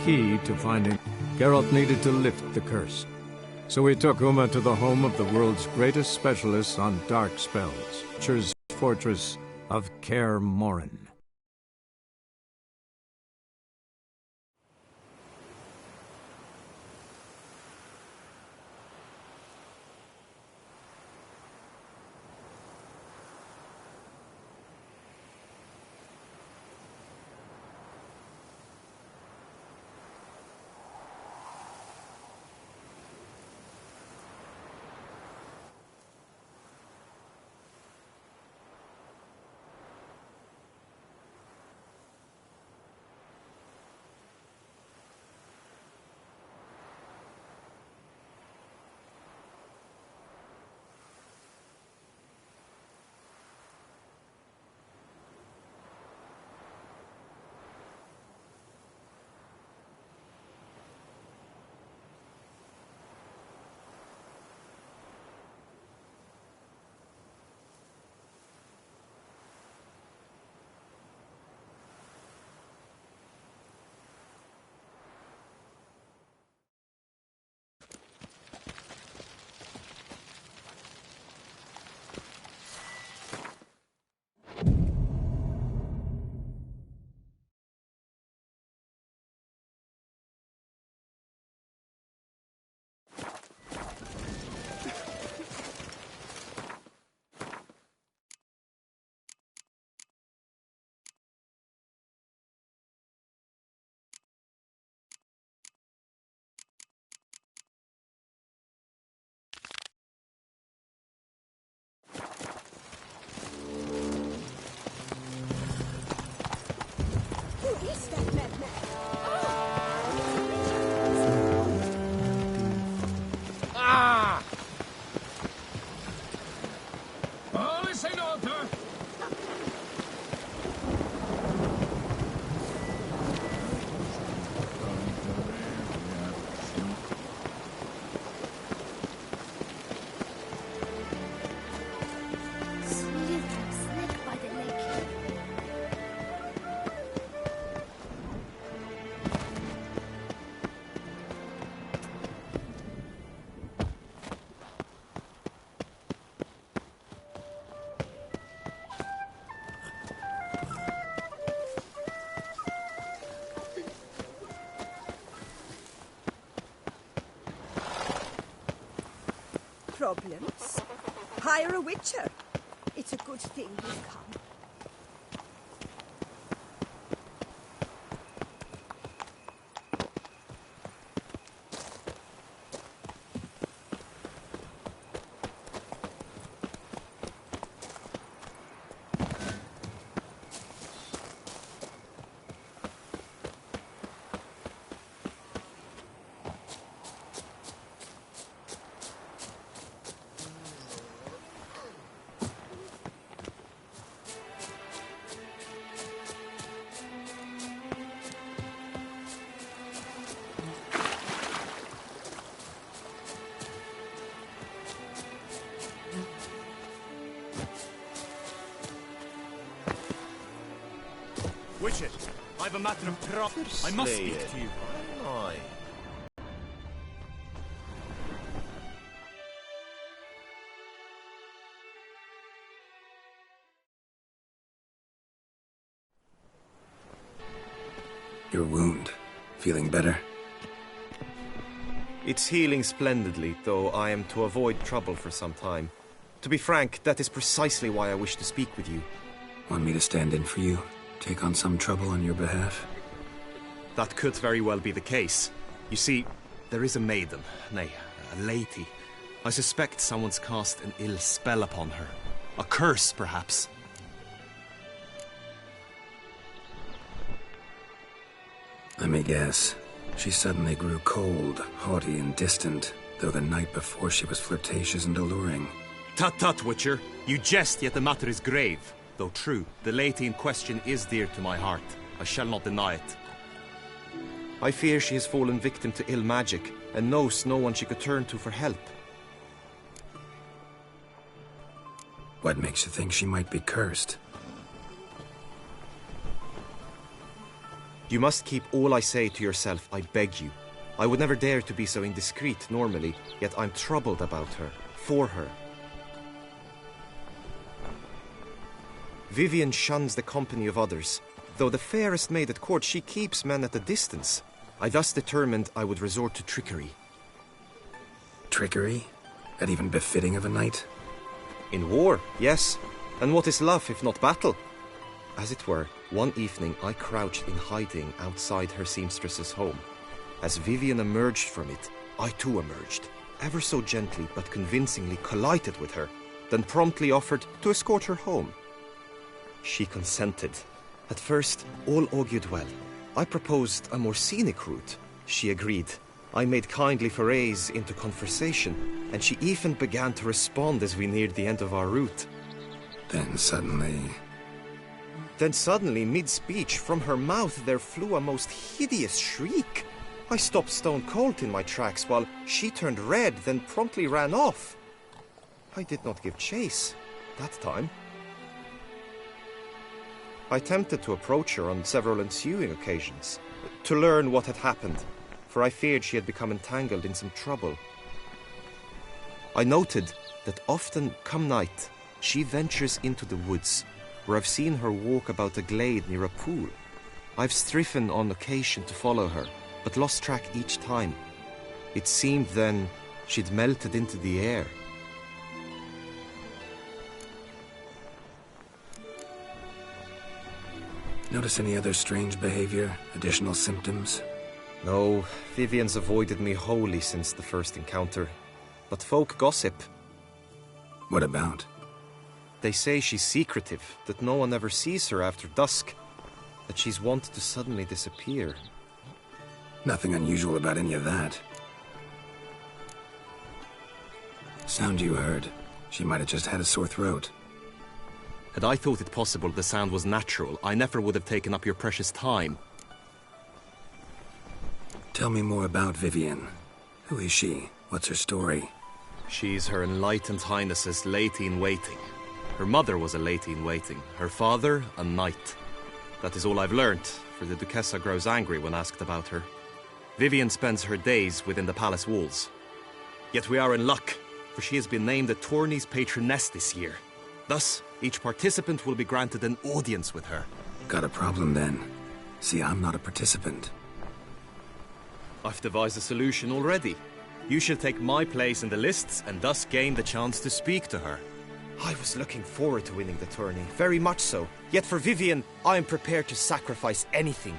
key to finding... Geralt needed to lift the curse. So we took Uma to the home of the world's greatest specialists on dark spells, Chur's fortress of Kaer Morhen. Problems? Hire a witcher. It's a good thing you've come. Witcher, I have a matter of trust. I must speak to you. Aye. Your wound. Feeling better? It's healing splendidly, though I am to avoid trouble for some time. To be frank, that is precisely why I wish to speak with you. Want me to stand in for you? Take on some trouble on your behalf? That could very well be the case. You see, there is a maiden, nay, a lady. I suspect someone's cast an ill spell upon her. A curse, perhaps. Let me guess. She suddenly grew cold, haughty and distant, though the night before she was flirtatious and alluring. Tut tut, Witcher. You jest, yet the matter is grave. Though true, the lady in question is dear to my heart. I shall not deny it. I fear she has fallen victim to ill magic, and knows no one she could turn to for help. What makes you think she might be cursed? You must keep all I say to yourself, I beg you. I would never dare to be so indiscreet normally, yet I'm troubled about her, for her. Vivienne shuns the company of others. Though the fairest maid at court, she keeps men at a distance. I thus determined I would resort to trickery. Trickery? That even befitting of a knight? In war, yes. And what is love if not battle? As it were, one evening I crouched in hiding outside her seamstress's home. As Vivienne emerged from it, I too emerged, ever so gently but convincingly collided with her, then promptly offered to escort her home. She consented. At first, all augured well. I proposed a more scenic route. She agreed. I made kindly forays into conversation, and she even began to respond as we neared the end of our route. Then suddenly, mid-speech, from her mouth there flew a most hideous shriek. I stopped stone cold in my tracks while she turned red, then promptly ran off. I did not give chase that time. I attempted to approach her on several ensuing occasions, to learn what had happened, for I feared she had become entangled in some trouble. I noted that often, come night, she ventures into the woods, where I've seen her walk about a glade near a pool. I've striven on occasion to follow her, but lost track each time. It seemed then she'd melted into the air. notice any other strange behavior, additional symptoms? No, Vivienne's avoided me wholly since the first encounter. But folk gossip. What about? They say she's secretive, that no one ever sees her after dusk, that she's wont to suddenly disappear. Nothing unusual about any of that. Sound you heard. She might have just had a sore throat. Had I thought it possible the sound was natural, I never would have taken up your precious time. Tell me more about Vivienne. Who is she? What's her story? She's Her Enlightened Highness's lady-in-waiting. Her mother was a lady-in-waiting, her father a knight. That is all I've learnt, for the Duchessa grows angry when asked about her. Vivienne spends her days within the palace walls. Yet we are in luck, for she has been named the tourney's patroness this year. Thus, each participant will be granted an audience with her. Got a problem then. See, I'm not a participant. I've devised a solution already. You shall take my place in the lists and thus gain the chance to speak to her. I was looking forward to winning the tourney, very much so. Yet for Vivienne, I am prepared to sacrifice anything.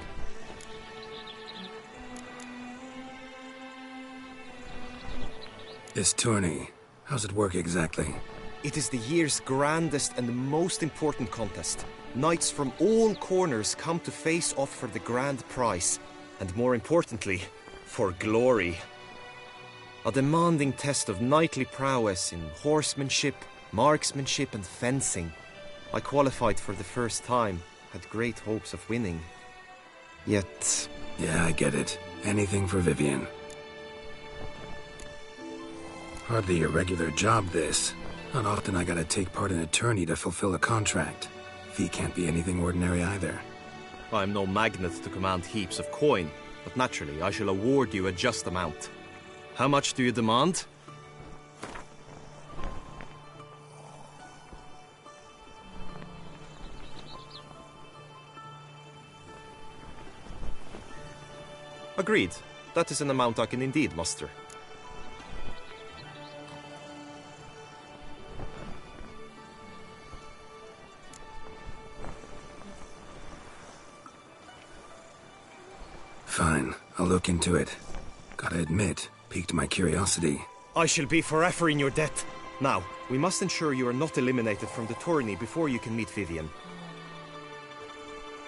This tourney, how's it work exactly? It is the year's grandest and most important contest. Knights from all corners come to face off for the grand prize. And more importantly, for glory. A demanding test of knightly prowess in horsemanship, marksmanship and fencing. I qualified for the first time, had great hopes of winning. Yet... Yeah, I get it. Anything for Vivienne. Hardly a regular job, this. Not often I gotta take part in a tourney to fulfill a contract. Fee can't be anything ordinary either. I'm no magnet to command heaps of coin, but naturally I shall award you a just amount. How much do you demand? Agreed. That is an amount I can indeed muster. Fine, I'll look into it. Gotta admit, piqued my curiosity. I shall be forever in your debt. Now, we must ensure you are not eliminated from the tourney before you can meet Vivienne.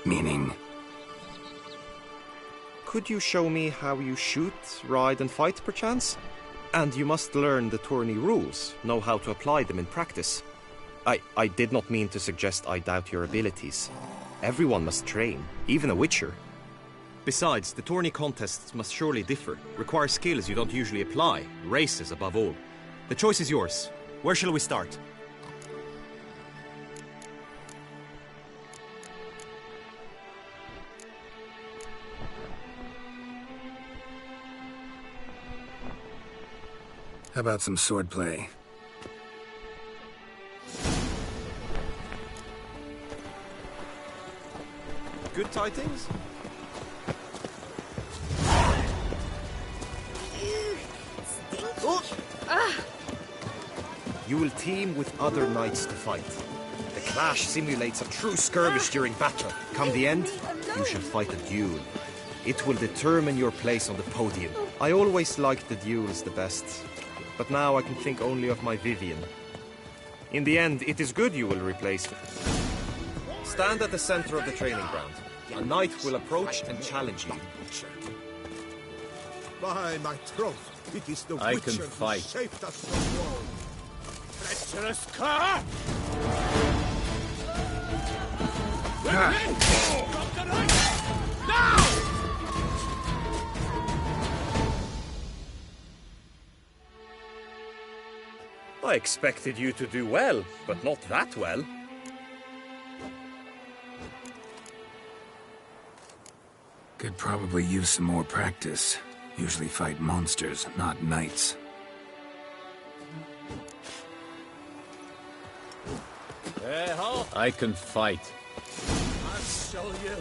Meaning? Could you show me how you shoot, ride and fight, perchance? And you must learn the tourney rules, know how to apply them in practice. I did not mean to suggest I doubt your abilities. Everyone must train, even a witcher. Besides, the tourney contests must surely differ, require skills you don't usually apply, races above all. The choice is yours. Where shall we start? How about some swordplay? Good tidings? You will team with other knights to fight. The clash simulates a true skirmish during battle. Come the end, you shall fight a duel. It will determine your place on the podium. I always liked the duels the best, but now I can think only of my Vivian. In the end, it is good you will replace her. Stand at the center of the training ground. A knight will approach and challenge you. By my troth, it is the I Witcher can fight. who saved us from war. Treacherous cur! Now! I expected you to do well, but not that well. Could probably use some more practice. Usually fight monsters, not knights. I can fight. I'll show you,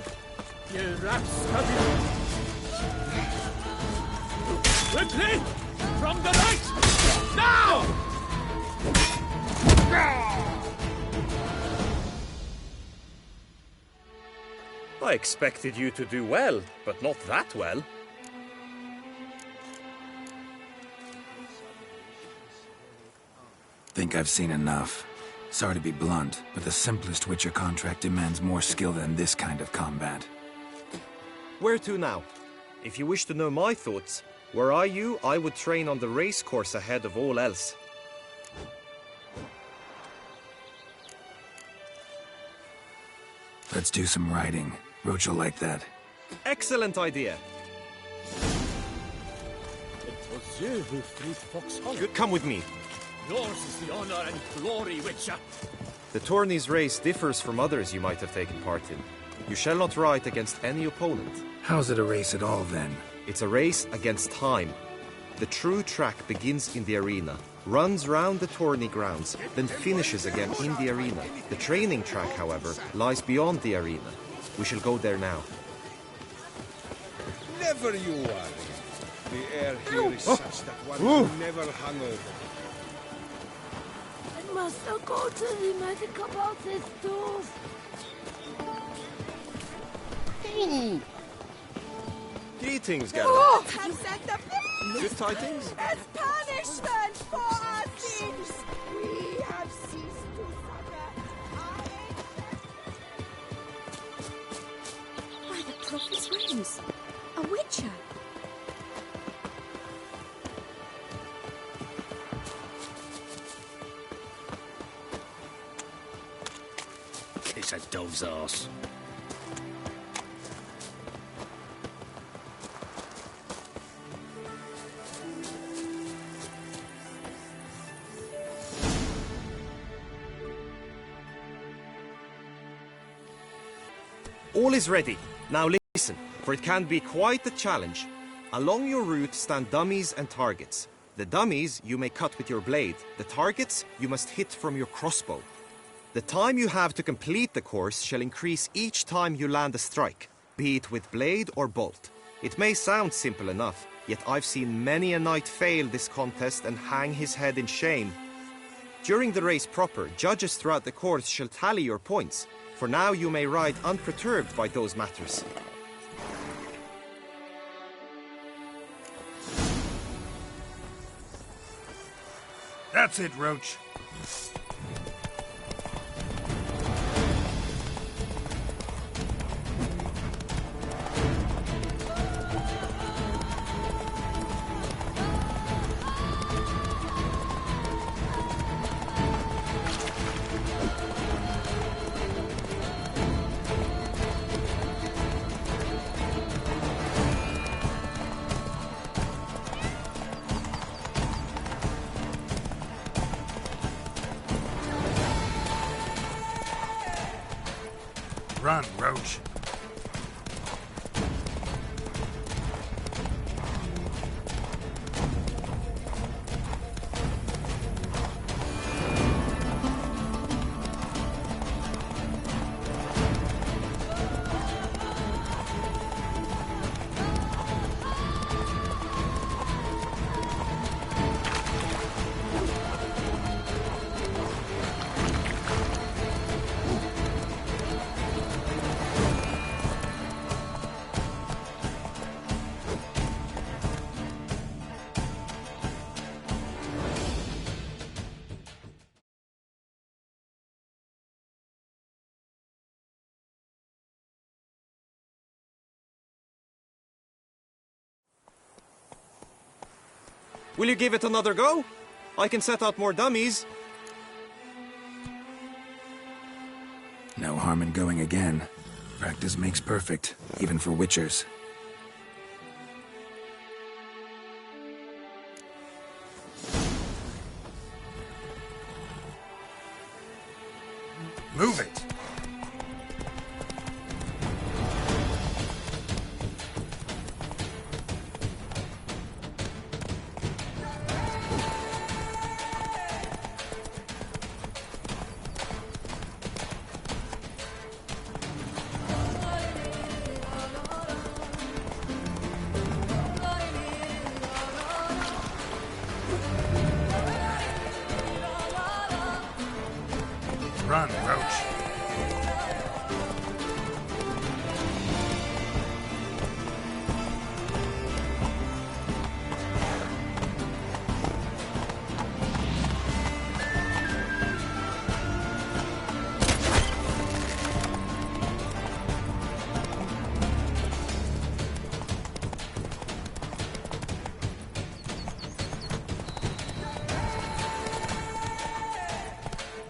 you rapscallion! Quickly! From the right! Now! I expected you to do well, but not that well. Think I've seen enough. Sorry to be blunt, but the simplest Witcher contract demands more skill than this kind of combat. Where to now? If you wish to know my thoughts, were I you, I would train on the race course ahead of all else. Let's do some riding. Roach will like that. Excellent idea. It was you who freed Fox Hollow. Good, come with me. Yours is the honor and glory, Witcher. The tourney's race differs from others you might have taken part in. You shall not ride against any opponent. How's it a race at all, then? It's a race against time. The true track begins in the arena, runs round the tourney grounds, then finishes again in the arena. The training track, however, lies beyond the arena. We shall go there now. Never you worry. The air here is such that one is never hungover. I must not go to the magic about this too. Greetings, Geralt. Oh, have sent the Good tidings? as punishment for our sins. We have ceased to suffer. By the prophet's rings. A witcher. Kiss a dove's arse. All is ready. Now listen, for it can be quite a challenge. Along your route stand dummies and targets. The dummies you may cut with your blade. The targets you must hit from your crossbow. The time you have to complete the course shall increase each time you land a strike, be it with blade or bolt. It may sound simple enough, yet I've seen many a knight fail this contest and hang his head in shame. During the race proper, judges throughout the course shall tally your points. For now you may ride unperturbed by those matters. That's it, Roach. Run, Roach. Will you give it another go? I can set out more dummies. No harm in going again. Practice makes perfect, even for witchers. Move it! Run, Roach.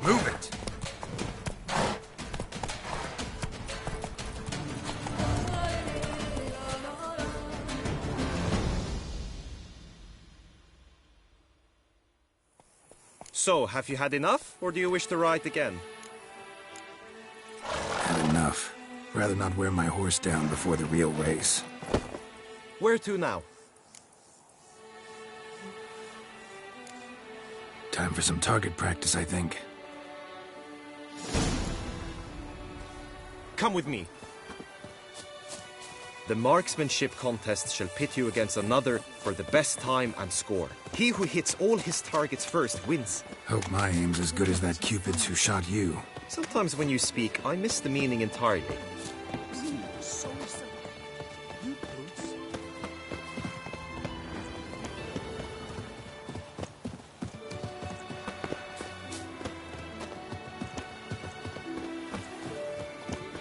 Move it! So, have you had enough, or do you wish to ride again? Had enough. Rather not wear my horse down before the real race. Where to now? Time for some target practice, I think. Come with me. The marksmanship contest shall pit you against another for the best time and score. He who hits all his targets first wins. Hope my aim's as good as that Cupid's who shot you. Sometimes when you speak, I miss the meaning entirely.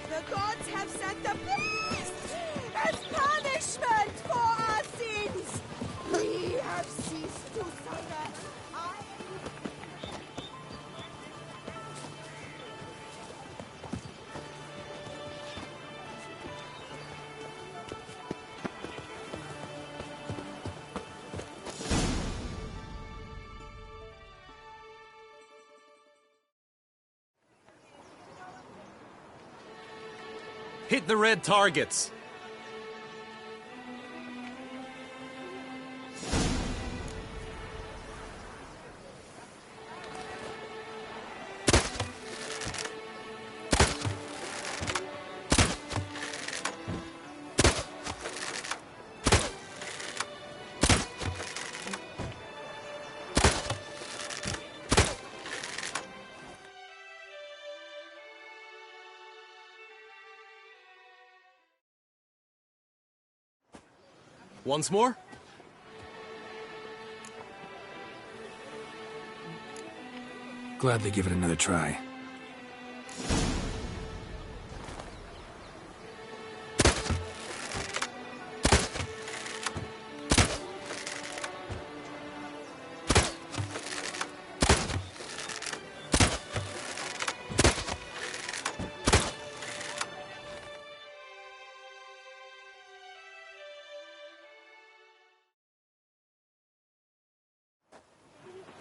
The gods have sent a beast as punishment for our sins. We have ceased to suffer. Hit the red targets! Once more? Gladly give it another try.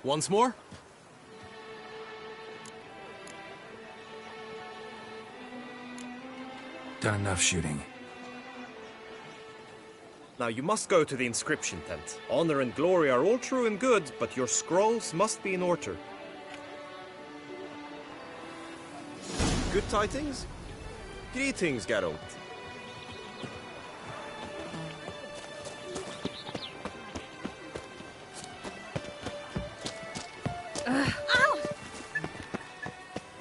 Once more? Done enough shooting. Now you must go to the inscription tent. Honor and glory are all true and good, but your scrolls must be in order. Good tidings? Greetings, Geralt.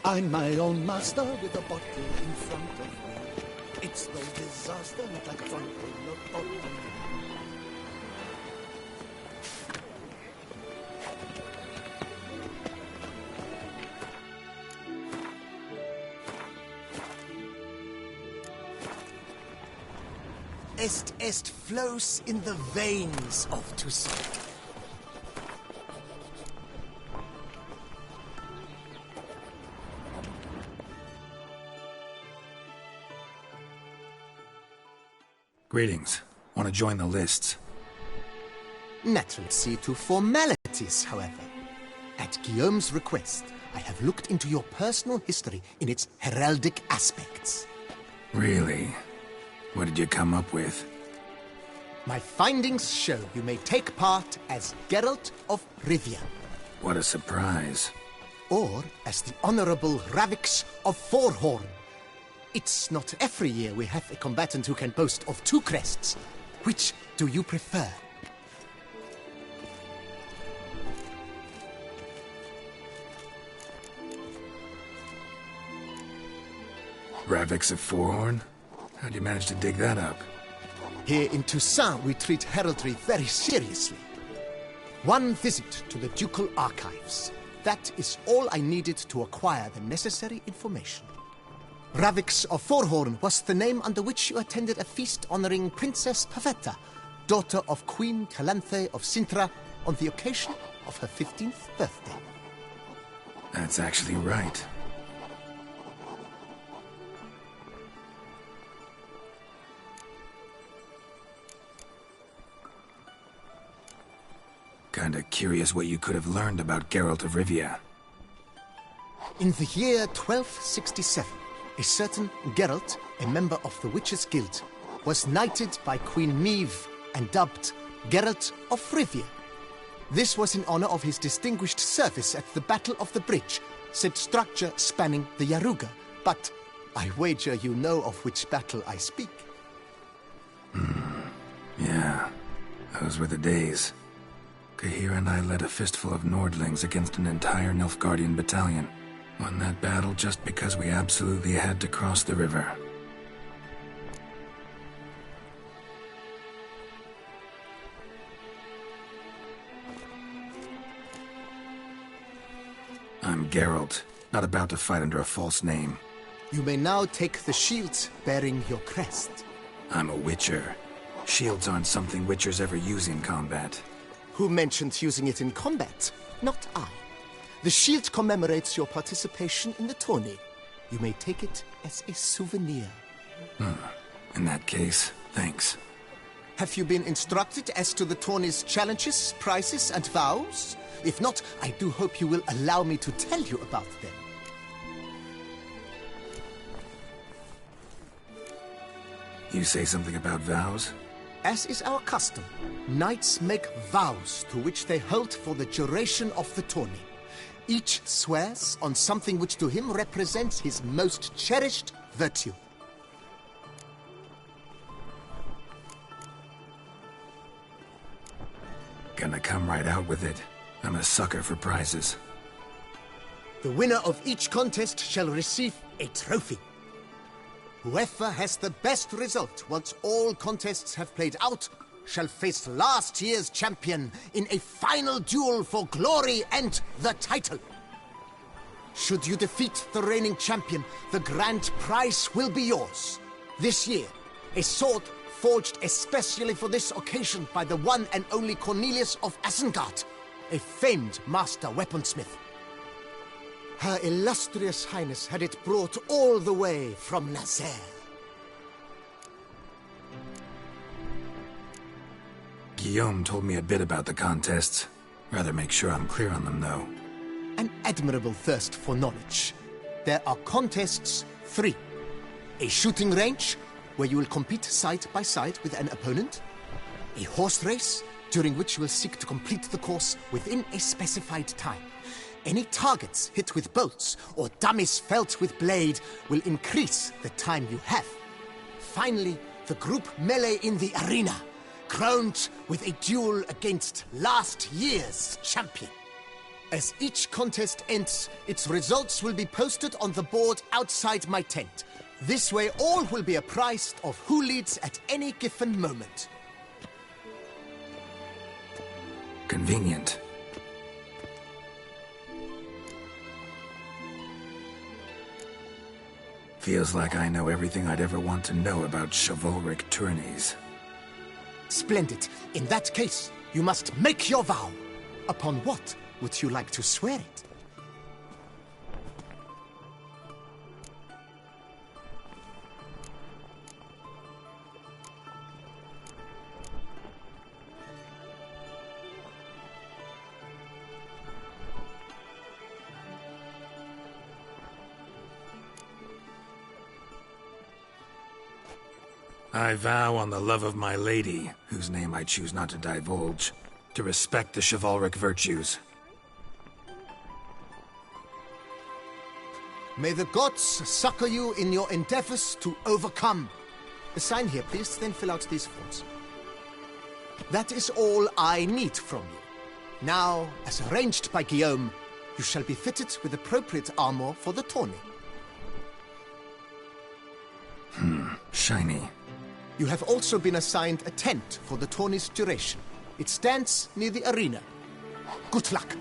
I'm my own master with a bottle in front of me. It's no disaster, not like a front full of bottle. Est flows in the veins of Toussaint. Greetings. Want to join the lists? Naturally, see to formalities, however. At Guillaume's request, I have looked into your personal history in its heraldic aspects. Really? What did you come up with? My findings show you may take part as Geralt of Rivia, What a surprise. or as the Honorable Ravix of Forhorn. It's not every year we have a combatant who can boast of 2 crests. Which do you prefer? Ravix of Forhorn? How'd you manage to dig that up? Here in Toussaint, we treat heraldry very seriously. One visit to the Ducal Archives. That is all I needed to acquire the necessary information. Ravix of Forhorn was the name under which you attended a feast honoring Princess Pavetta, daughter of Queen Calanthe of Sintra, on the occasion of her 15th birthday. That's actually right. Kinda curious what you could have learned about Geralt of Rivia. In the year 1267, a certain Geralt, a member of the Witches' Guild, was knighted by Queen Meve and dubbed Geralt of Rivia. This was in honor of his distinguished service at the Battle of the Bridge, said structure spanning the Yaruga. But I wager you know of which battle I speak. Yeah, those were the days. Kahir and I led a fistful of Nordlings against an entire Nilfgaardian battalion. Won that battle just because we absolutely had to cross the river. I'm Geralt, not about to fight under a false name. You may now take the shield bearing your crest. I'm a Witcher. Shields aren't something Witchers ever use in combat. Who mentioned using it in combat? Not I. The shield commemorates your participation in the tourney. You may take it as a souvenir. In that case, thanks. Have you been instructed as to the tourney's challenges, prizes, and vows? If not, I do hope you will allow me to tell you about them. You say something about vows? As is our custom, knights make vows to which they hold for the duration of the tourney. Each swears on something which to him represents his most cherished virtue. Gonna come right out with it. I'm a sucker for prizes. The winner of each contest shall receive a trophy. Whoever has the best result once all contests have played out shall face last year's champion in a final duel for glory and the title. Should you defeat the reigning champion, the grand prize will be yours. This year, a sword forged especially for this occasion by the one and only Cornelius of Isengard, a famed master weaponsmith. Her illustrious highness had it brought all the way from Nazaire. Guillaume told me a bit about the contests. Rather make sure I'm clear on them, though. An admirable thirst for knowledge. There are contests 3. A shooting range, where you will compete side by side with an opponent. A horse race, during which you will seek to complete the course within a specified time. Any targets hit with bolts or dummies felt with blade will increase the time you have. Finally, the group melee in the arena, crowned with a duel against last year's champion. As each contest ends, its results will be posted on the board outside my tent. This way all will be apprised of who leads at any given moment. Convenient. Feels like I know everything I'd ever want to know about chivalric tourneys. Splendid. In that case, you must make your vow. Upon what would you like to swear it? I vow on the love of my lady, whose name I choose not to divulge, to respect the chivalric virtues. May the gods succor you in your endeavors to overcome. Sign here, please, then fill out these forms. That is all I need from you. Now, as arranged by Guillaume, you shall be fitted with appropriate armor for the tourney. Shiny. You have also been assigned a tent for the tourney's duration. It stands near the arena. Good luck.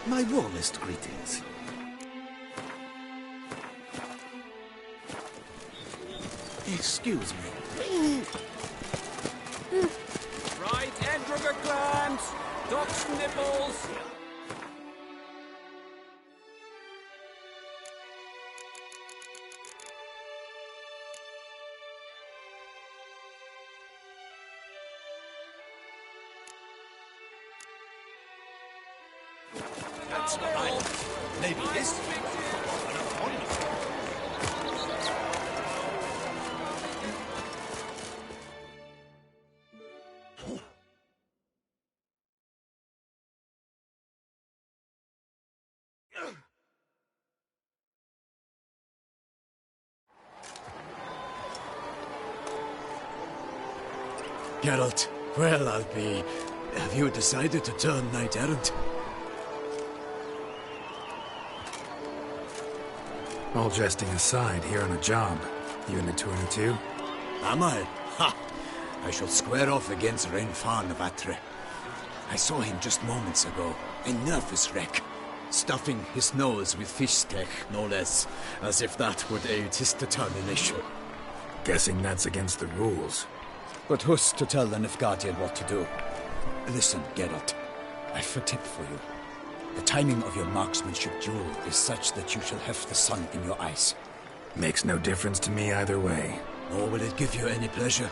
My warmest greetings. Excuse me. Right, Endriver clams! Duck's nipples! That's right. Maybe this. Geralt, well, I'll be... Have you decided to turn knight-errant? All jesting aside, here on a job. You in the tourney too? Am I? Ha! I shall square off against Renfan of Atre. I saw him just moments ago, a nervous wreck. Stuffing his nose with fish steak, no less, as if that would aid his determination. Guessing that's against the rules. But who's to tell the Nilfgaardian what to do? Listen, Geralt, I've a tip for you. The timing of your marksmanship duel is such that you shall have the sun in your eyes. Makes no difference to me either way. Nor will it give you any pleasure.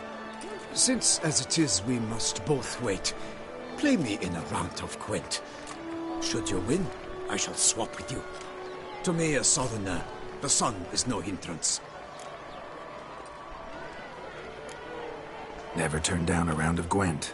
Since, as it is, we must both wait, play me in a round of Gwent. Should you win, I shall swap with you. To me, a southerner, the sun is no hindrance. Never turn down a round of Gwent.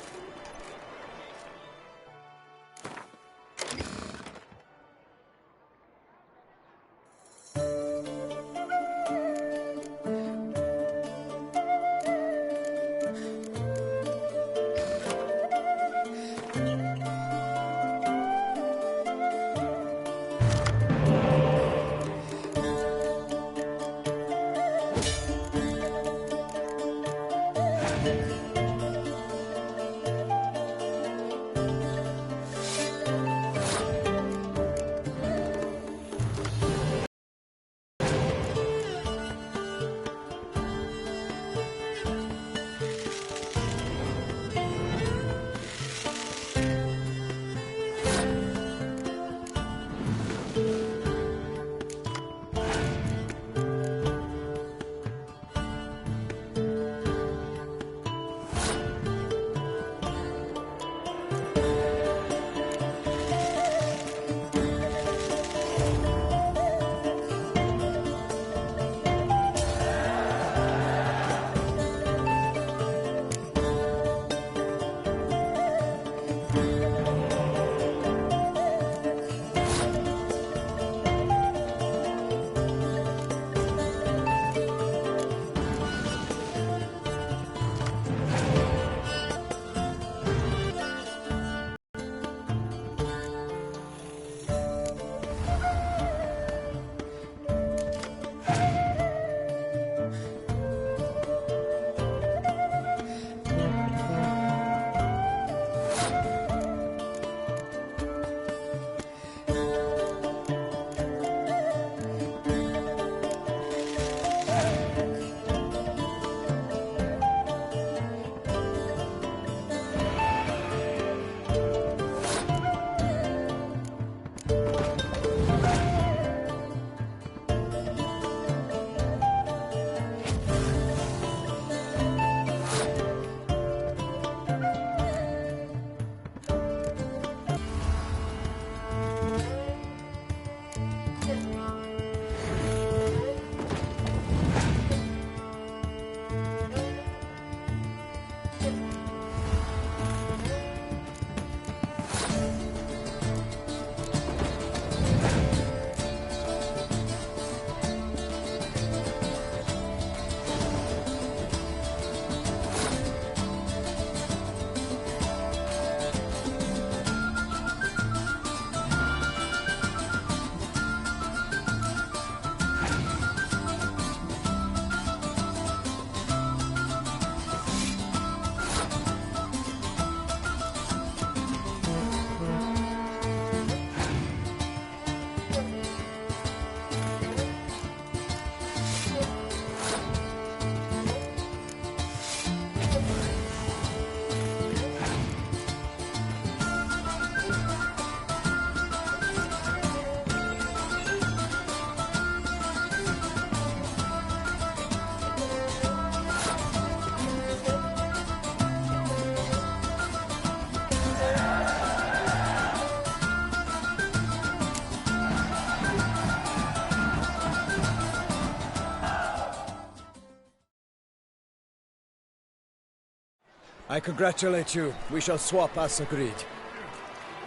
I congratulate you. We shall swap as agreed.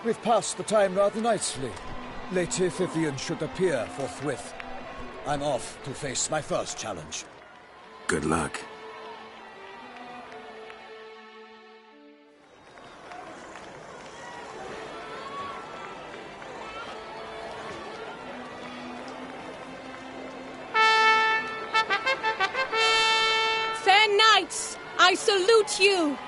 We've passed the time rather nicely. Lady Vivian should appear forthwith. I'm off to face my first challenge. Good luck. Fair knights, I salute you.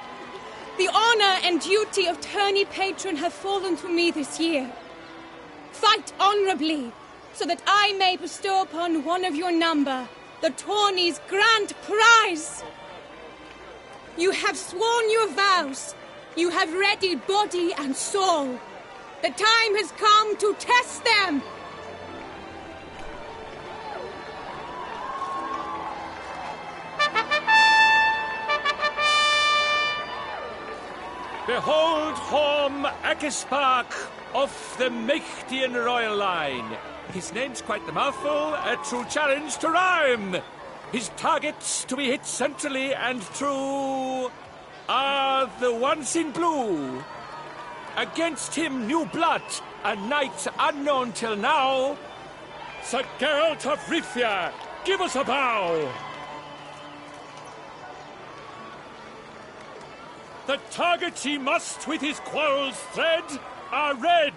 The honor and duty of tourney patron have fallen to me this year. Fight honorably, so that I may bestow upon one of your number the tourney's grand prize. You have sworn your vows. You have readied body and soul. The time has come to test them. Behold Horm Akispark of the Mechtian royal line. His name's quite the mouthful, a true challenge to rhyme. His targets to be hit centrally and true are the ones in blue. Against him new blood, a knight unknown till now. Sir Geralt of Rivia, give us a bow. The targets he must with his quarrels thread are red.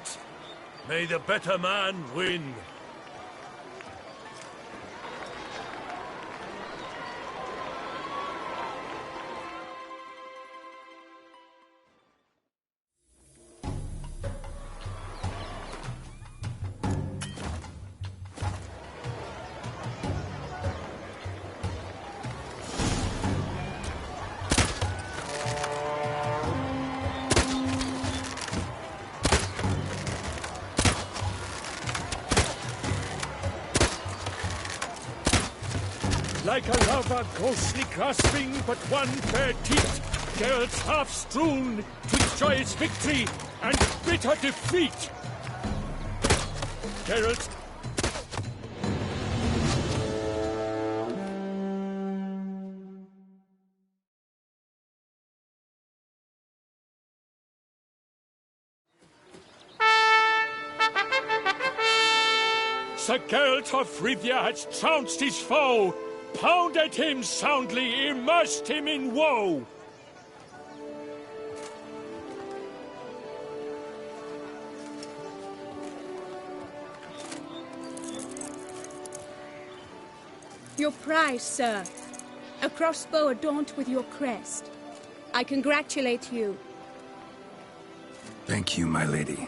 May the better man win. Like a lava ghostly grasping but one fair teat, Geralt's half strewn with joyous victory and bitter defeat. Geralt. Sir Geralt of Rivia has trounced his foe, pounded him soundly, immersed him in woe. Your prize, sir. A crossbow adorned with your crest. I congratulate you. Thank you, my lady.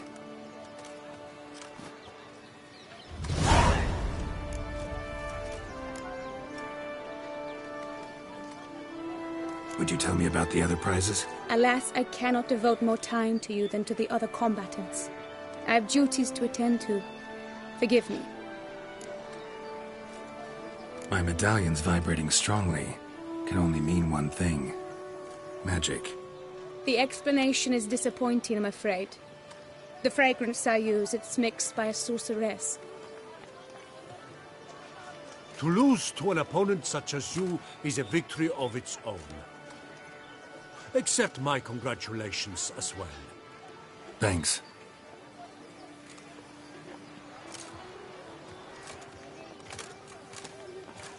Would you tell me about the other prizes? Alas, I cannot devote more time to you than to the other combatants. I have duties to attend to. Forgive me. My medallion's vibrating strongly. Can only mean one thing. Magic. The explanation is disappointing, I'm afraid. The fragrance I use, it's mixed by a sorceress. To lose to an opponent such as you is a victory of its own. Accept my congratulations as well. Thanks.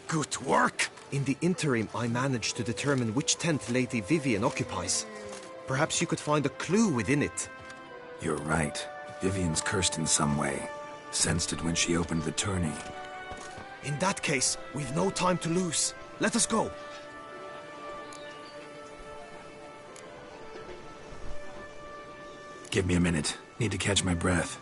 Good work! In the interim, I managed to determine which tent Lady Vivian occupies. Perhaps you could find a clue within it. You're right. Vivian's cursed in some way. Sensed it when she opened the tourney. In that case, we've no time to lose. Let us go. Give me a minute. Need to catch my breath.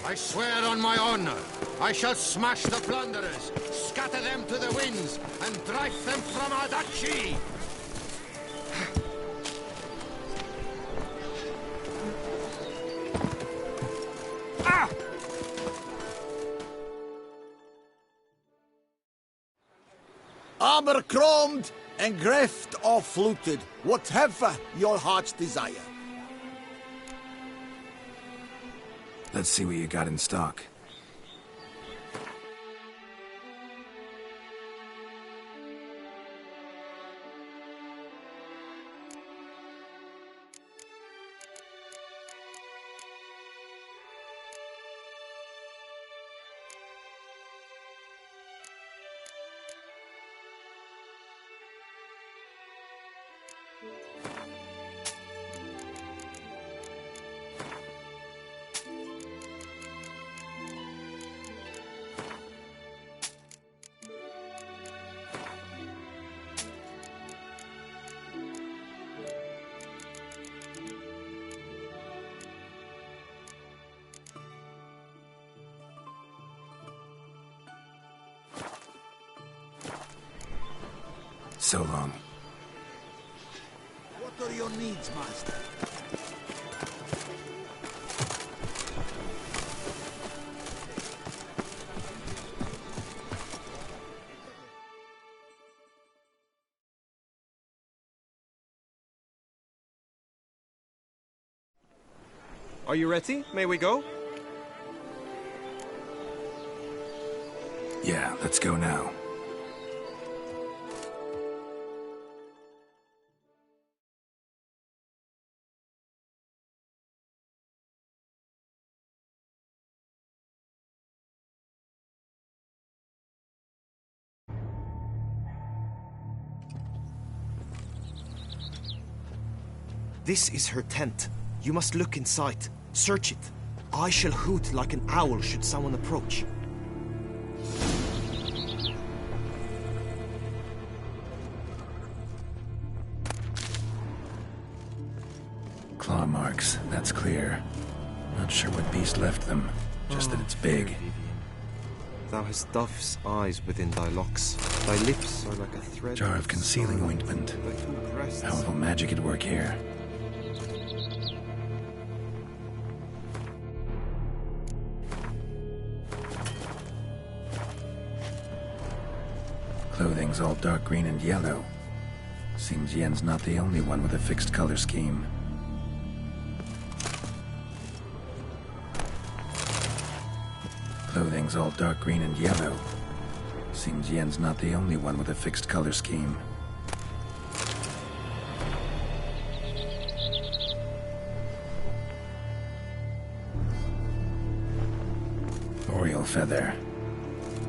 I swear on my honor, I shall smash the plunderers, scatter them to the winds, and drive them from Adachi! Armor chromed and greft or fluted, whatever your heart's desire. Let's see what you got in stock. so long. What are your needs, master? Are you ready? May we go? Yeah, let's go now. This is her tent. You must look inside. Search it. I shall hoot like an owl should someone approach. Claw marks, that's clear. Not sure what beast left them, just that it's big. Thou hast dove's eyes within thy locks. Thy lips are like a thread. Jar of concealing ointment. Powerful magic at work here. Clothing's all dark green and yellow. Seems Yen's not the only one with a fixed color scheme. Clothing's all dark green and yellow. Seems Yen's not the only one with a fixed color scheme. Oriole feather.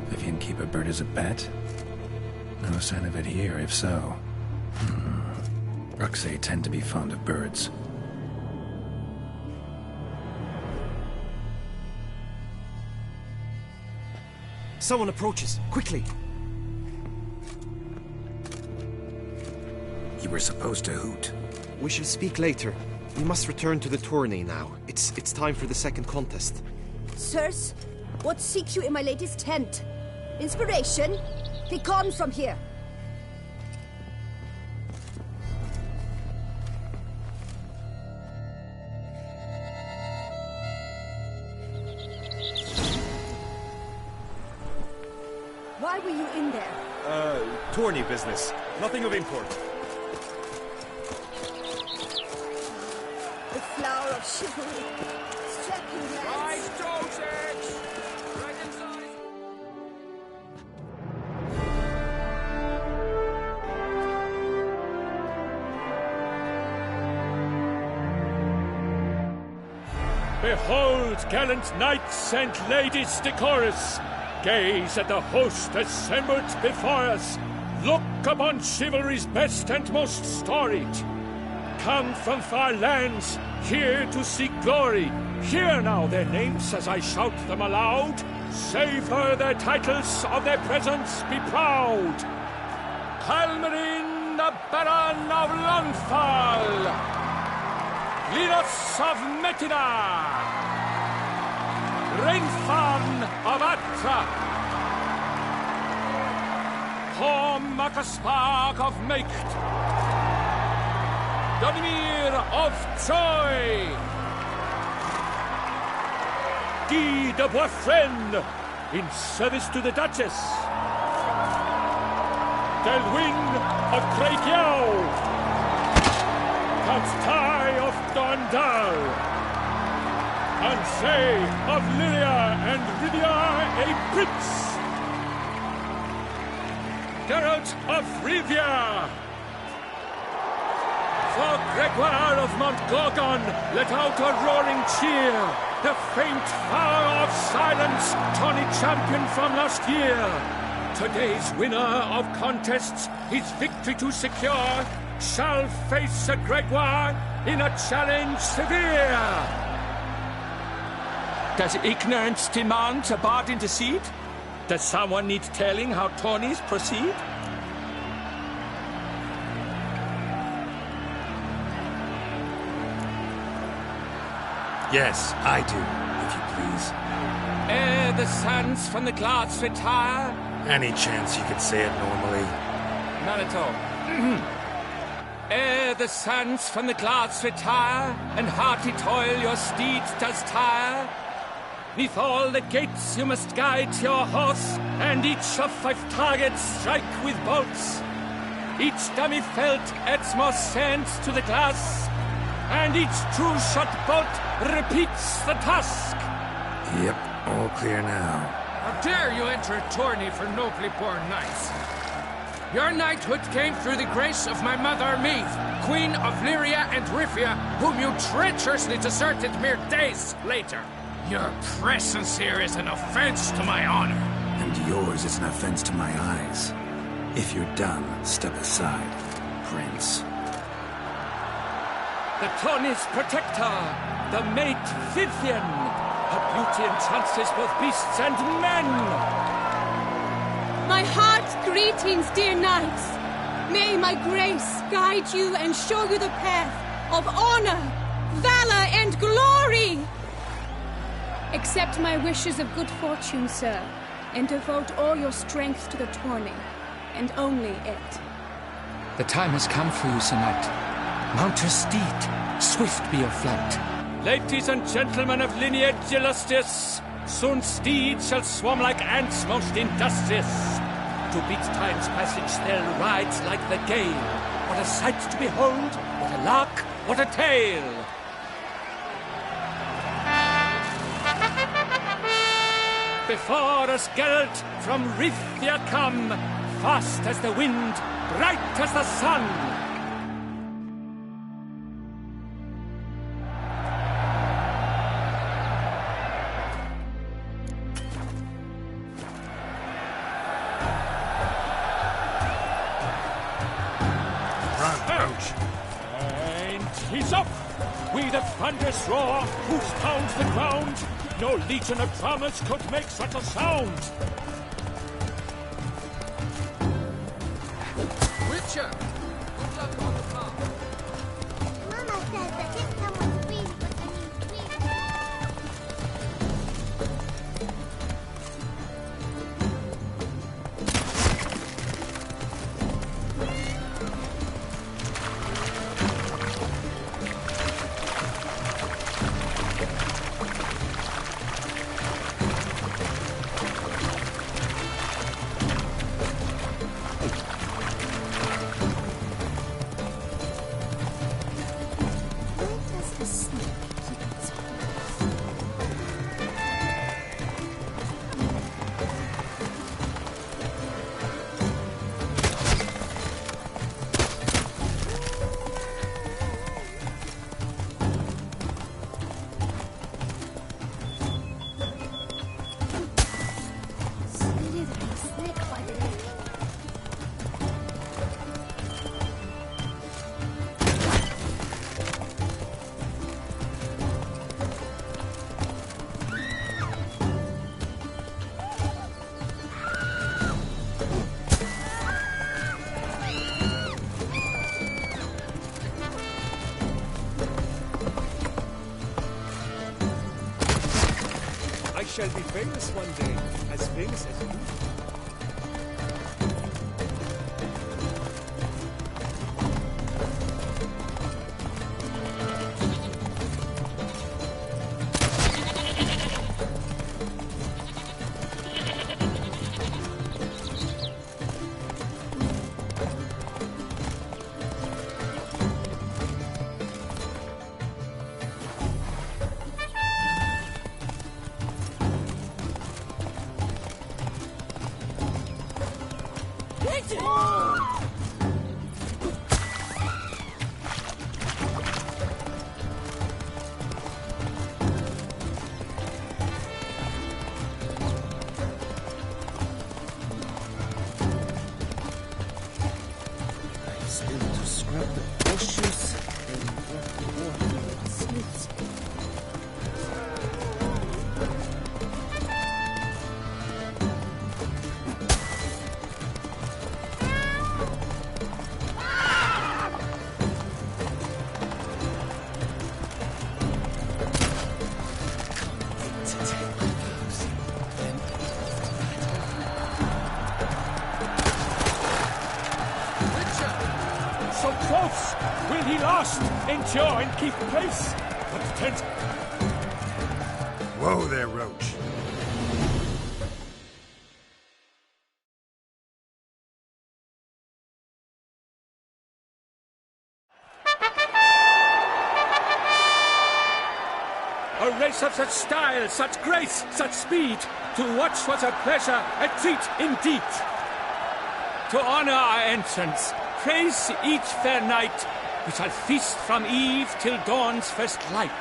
Vivian keep a bird as a pet? No sign of it here, if so. Ruxay tend to be fond of birds. Someone approaches. Quickly! You were supposed to hoot. We shall speak later. We must return to the tourney now. It's time for the second contest. Sirs, what seeks you in my lady's tent? Inspiration? He comes from here. Why were you in there? Tourney business. Nothing of import. The flower of chivalry. Striking glance. Right inside! Behold, gallant knights and ladies decorous! Gaze at the host assembled before us! Look upon chivalry's best and most storied! Come from far lands, here to seek glory! Hear now their names as I shout them aloud! Savor their titles, of their presence be proud! Halmarin, the Baron of Lonfall! Linos of Metina! Reinfarn of Atra! Horm Akaspark of Meikt! Donimir of Troy! Guy de Boisfriend, in service to the Duchess! Delwyn of Craigyow! Count Tai of Dondal! Ansay of Lilia and Rivia a Prince! Geralt of Rivia! For Gregoire of Montgorgon, let out a roaring cheer! The faint flower of silence, tawny champion from last year! Today's winner of contests, his victory to secure, shall face Sir Gregoire in a challenge severe! Does ignorance demand a bard intercede? Does someone need telling how tourneys proceed? Yes, I do, if you please. Ere the sands from the glass retire? Any chance you could say it normally? None at all. Ere the sands from the glass retire, and hearty toil your steeds does tire, neath all the gates you must guide your horse, and each of 5 targets strike with bolts. Each dummy felt adds more sand to the glass, and each true shot bolt repeats the task. Yep, all clear now. How dare you enter a tourney for nobly born knights? Your knighthood came through the grace of my mother Meath, Queen of Lyria and Rifia, whom you treacherously deserted mere days later. Your presence here is an offense to my honor. And yours is an offense to my eyes. If you're done, step aside, Prince. The Tawny's protector, the mate Vivian. Her beauty entrances both beasts and men. My heart's greetings, dear knights. May my grace guide you and show you the path of honor, valor, and glory. Accept my wishes of good fortune, sir, and devote all your strength to the tourney, and only it. The time has come for you, Sir Knight. Mount your steed. Swift be your flight. Ladies and gentlemen of lineage illustrious, soon steeds shall swarm like ants most industrious. To beat time's passage they'll ride like the gale. What a sight to behold, what a lark, what a tale! Before us Geralt from Rithia come, fast as the wind, bright as the sun. He's up! We the thunderous roar, whose pounds the ground. No legion of drummers could make such a sound. Witcher! Good luck on the farm. Mama says that if someone's green, but I mean green. I shall be famous one day, as famous as you. must endure and keep pace. But tent... Whoa there, Roach. A race of such style, such grace, such speed. To watch was a pleasure, a treat indeed. To honor our entrance, praise each fair knight, we shall feast from eve till dawn's first light.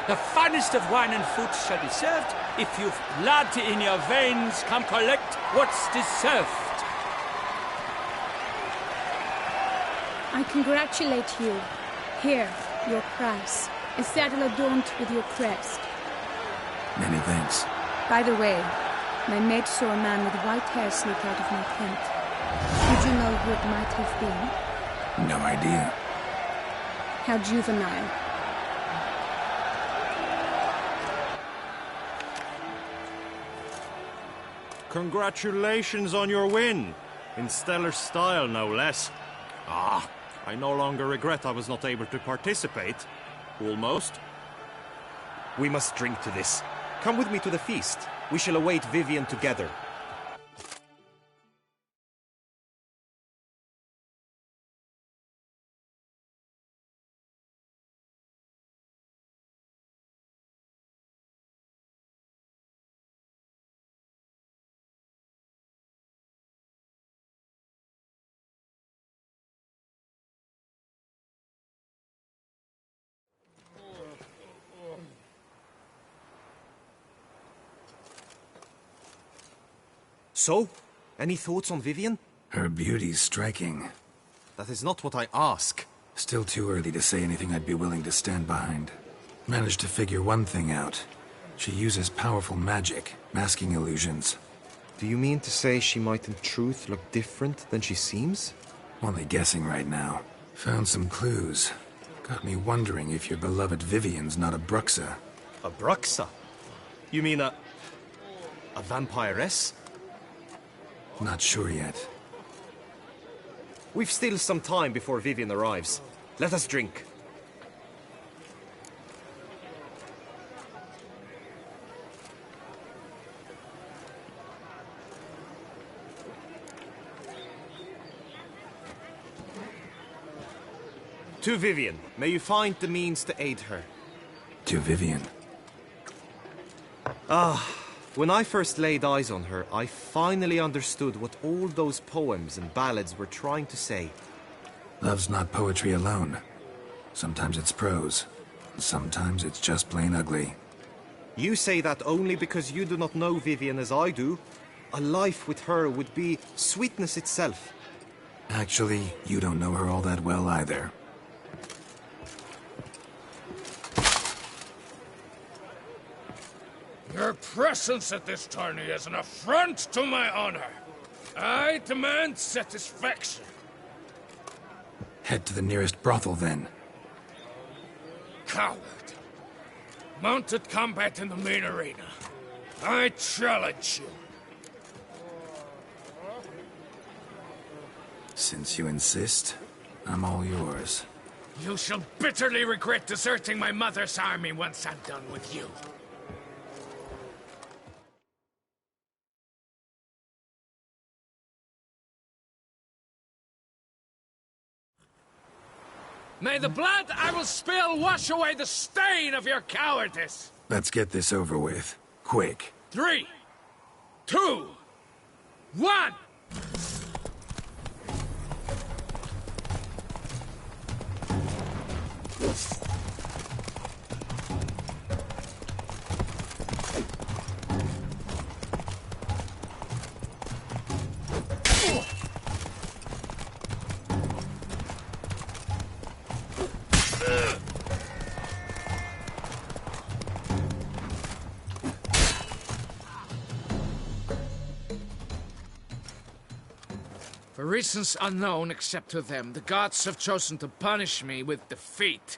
The finest of wine and food shall be served. If you've blood in your veins, come collect what's deserved. I congratulate you. Here, your prize. A saddle adorned with your crest. Many thanks. By the way, my maid saw a man with white hair sneak out of my tent. Did you know who it might have been? No idea. How juvenile. Congratulations on your win. In stellar style, no less. Ah, I no longer regret I was not able to participate. Almost. We must drink to this. Come with me to the feast. We shall await Vivian together. So, any thoughts on Vivian? Her beauty's striking. That is not what I ask. Still too early to say anything I'd be willing to stand behind. Managed to figure one thing out. She uses powerful magic, masking illusions. Do you mean to say she might in truth look different than she seems? Only guessing right now. Found some clues. Got me wondering if your beloved Vivian's not a Bruxa. A Bruxa? You mean a vampiress? Not sure yet. We've still some time before Vivian arrives. Let us drink. To Vivian, may you find the means to aid her. To Vivian. When I first laid eyes on her, I finally understood what all those poems and ballads were trying to say. Love's not poetry alone. Sometimes it's prose. Sometimes it's just plain ugly. You say that only because you do not know Vivian as I do. A life with her would be sweetness itself. Actually, you don't know her all that well either. Your presence at this tourney is an affront to my honor. I demand satisfaction. Head to the nearest brothel, then. Coward. Mounted combat in the main arena. I challenge you. Since you insist, I'm all yours. You shall bitterly regret deserting my mother's army once I'm done with you. May the blood I will spill wash away the stain of your cowardice! Let's get this over with. Quick. 3, 2, 1! For reasons unknown except to them, the gods have chosen to punish me with defeat.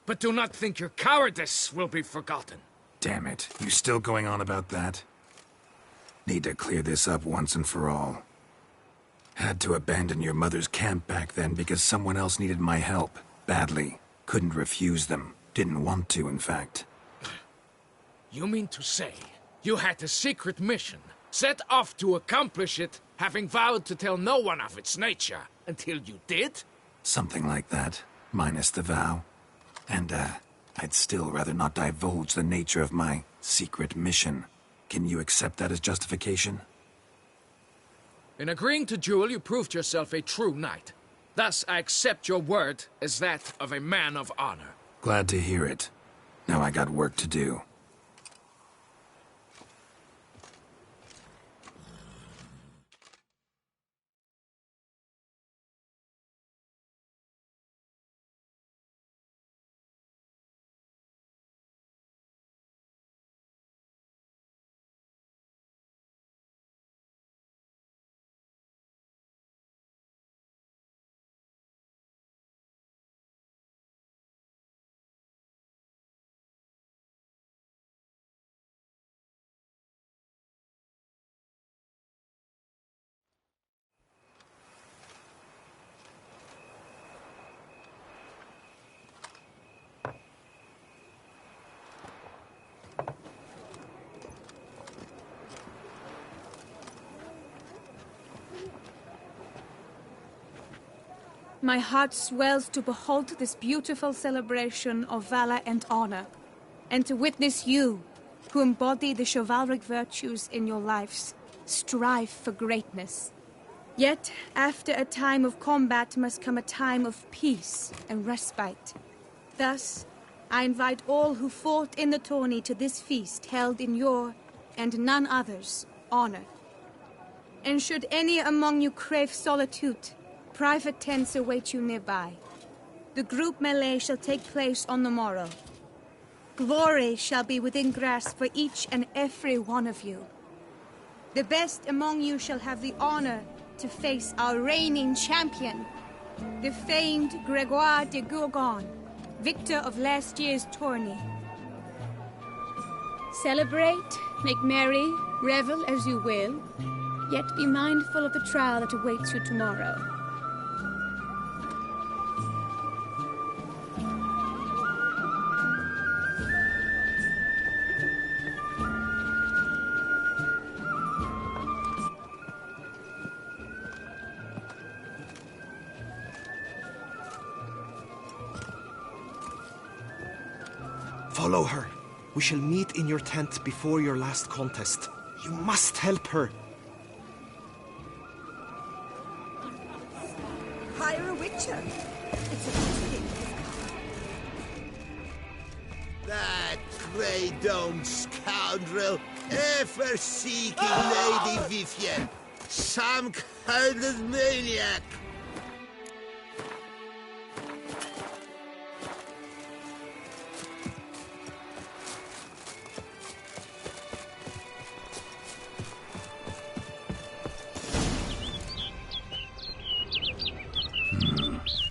But do not think your cowardice will be forgotten. Damn it. You still going on about that? Need to clear this up once and for all. Had to abandon your mother's camp back then because someone else needed my help. badly. Couldn't refuse them. Didn't want to, in fact. You mean to say you had a secret mission, set off to accomplish it, having vowed to tell no one of its nature, until you did? Something like that, minus the vow. And, I'd still rather not divulge the nature of my secret mission. Can you accept that as justification? In agreeing to duel, you proved yourself a true knight. Thus, I accept your word as that of a man of honor. Glad to hear it. Now I got work to do. My heart swells to behold this beautiful celebration of valor and honor, and to witness you, who embody the chivalric virtues in your lives, strive for greatness. Yet, after a time of combat must come a time of peace and respite. Thus, I invite all who fought in the tourney to this feast held in your, and none other's, honor. And should any among you crave solitude, private tents await you nearby. The group melee shall take place on the morrow. Glory shall be within grasp for each and every one of you. The best among you shall have the honor to face our reigning champion, the famed Gregoire de Gourgon, victor of last year's tourney. Celebrate, make merry, revel as you will, yet be mindful of the trial that awaits you tomorrow. Follow her. We shall meet in your tent before your last contest. You must help her. Hire a witcher. It's a good thing. That grey domed scoundrel, ever seeking Lady Vivienne. Some kind of maniac.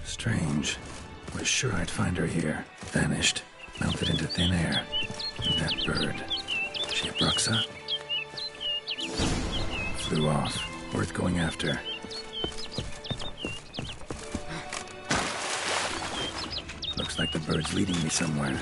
Strange. Was sure I'd find her here. Vanished. Melted into thin air. And that bird. She a Bruxa? Flew off. Worth going after. Looks like the bird's leading me somewhere.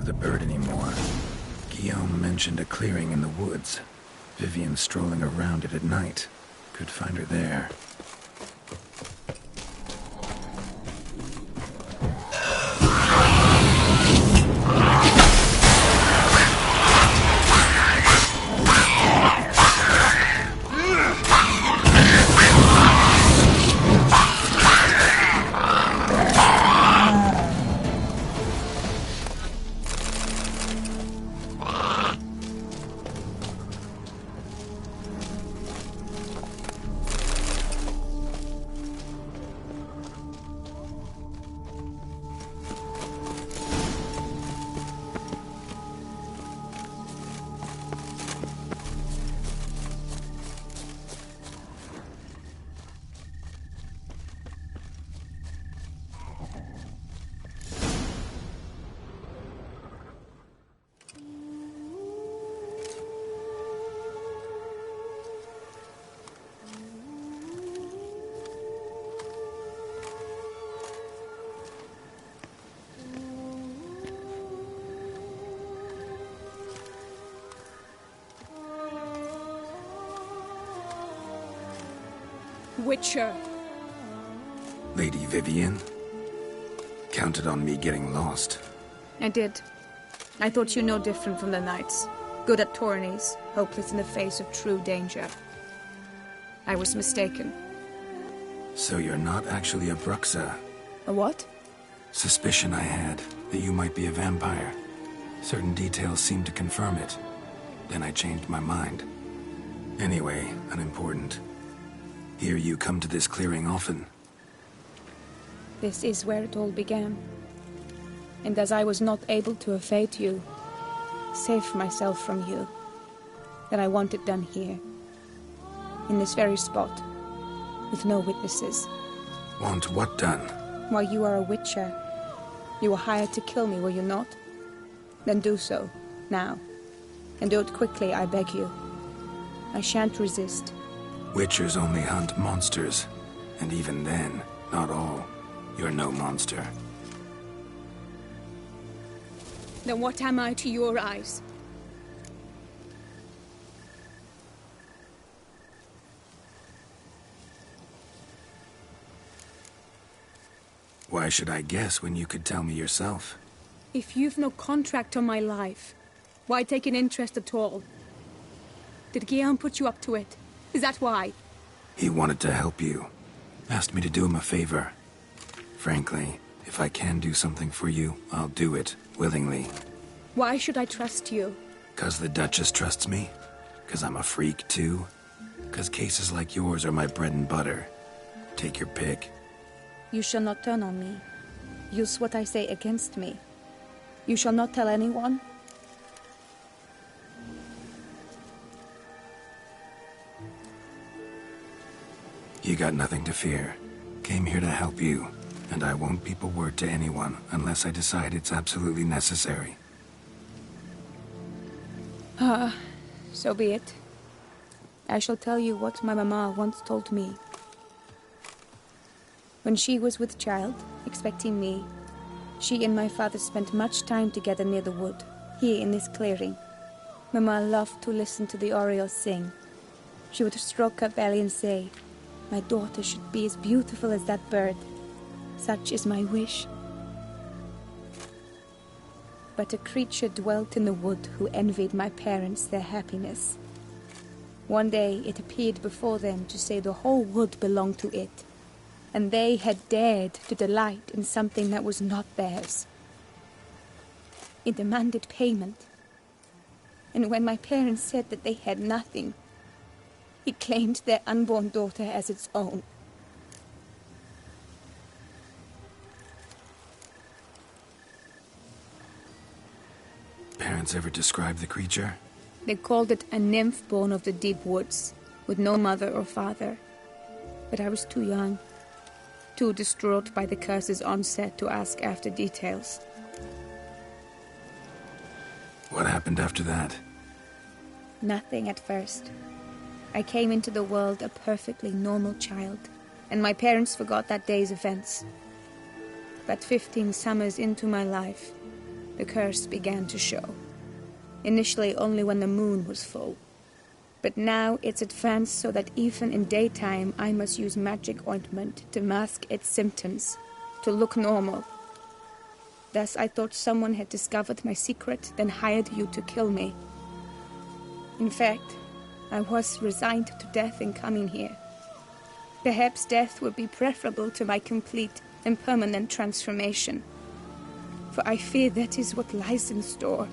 the bird anymore. Guillaume mentioned a clearing in the woods. Vivienne strolling around it at night. Could find her there. Witcher. Lady Vivienne? Counted on me getting lost. I did. I thought you no different from the knights. Good at tourneys, hopeless in the face of true danger. I was mistaken. So you're not actually a Bruxa? A what? Suspicion I had, that you might be a vampire. Certain details seemed to confirm it. Then I changed my mind. Anyway, unimportant. Hear you come to this clearing often. This is where it all began. And as I was not able to evade you, save myself from you, that I want it done here. In this very spot. With no witnesses. Want what done? While you are a witcher, you were hired to kill me, were you not? Then do so, now. And do it quickly, I beg you. I shan't resist. Witchers only hunt monsters. And even then, not all. You're no monster. Then what am I to your eyes? Why should I guess when you could tell me yourself? If you've no contract on my life, why take an interest at all? Did Guillaume put you up to it? Is that why? He wanted to help you. Asked me to do him a favor. Frankly, if I can do something for you, I'll do it, willingly. Why should I trust you? 'Cause the Duchess trusts me? 'Cause I'm a freak, too? 'Cause cases like yours are my bread and butter? Take your pick. You shall not turn on me. Use what I say against me. You shall not tell anyone? You got nothing to fear. Came here to help you, and I won't peep a word to anyone unless I decide it's absolutely necessary. So be it. I shall tell you what my mama once told me. When she was with child, expecting me, she and my father spent much time together near the wood, here in this clearing. Mama loved to listen to the orioles sing. She would stroke her belly and say, "My daughter should be as beautiful as that bird. Such is my wish." But a creature dwelt in the wood who envied my parents their happiness. One day it appeared before them to say the whole wood belonged to it, and they had dared to delight in something that was not theirs. It demanded payment, and when my parents said that they had nothing, it claimed their unborn daughter as its own. Parents ever describe the creature? They called it a nymph born of the deep woods, with no mother or father. But I was too young, too distraught by the curse's onset to ask after details. What happened after that? Nothing at first. I came into the world a perfectly normal child, and my parents forgot that day's events. But 15 summers into my life, the curse began to show. Initially only when the moon was full. But now it's advanced so that even in daytime I must use magic ointment to mask its symptoms, to look normal. Thus I thought someone had discovered my secret, then hired you to kill me. In fact, I was resigned to death in coming here. Perhaps death would be preferable to my complete and permanent transformation. For I fear that is what lies in store.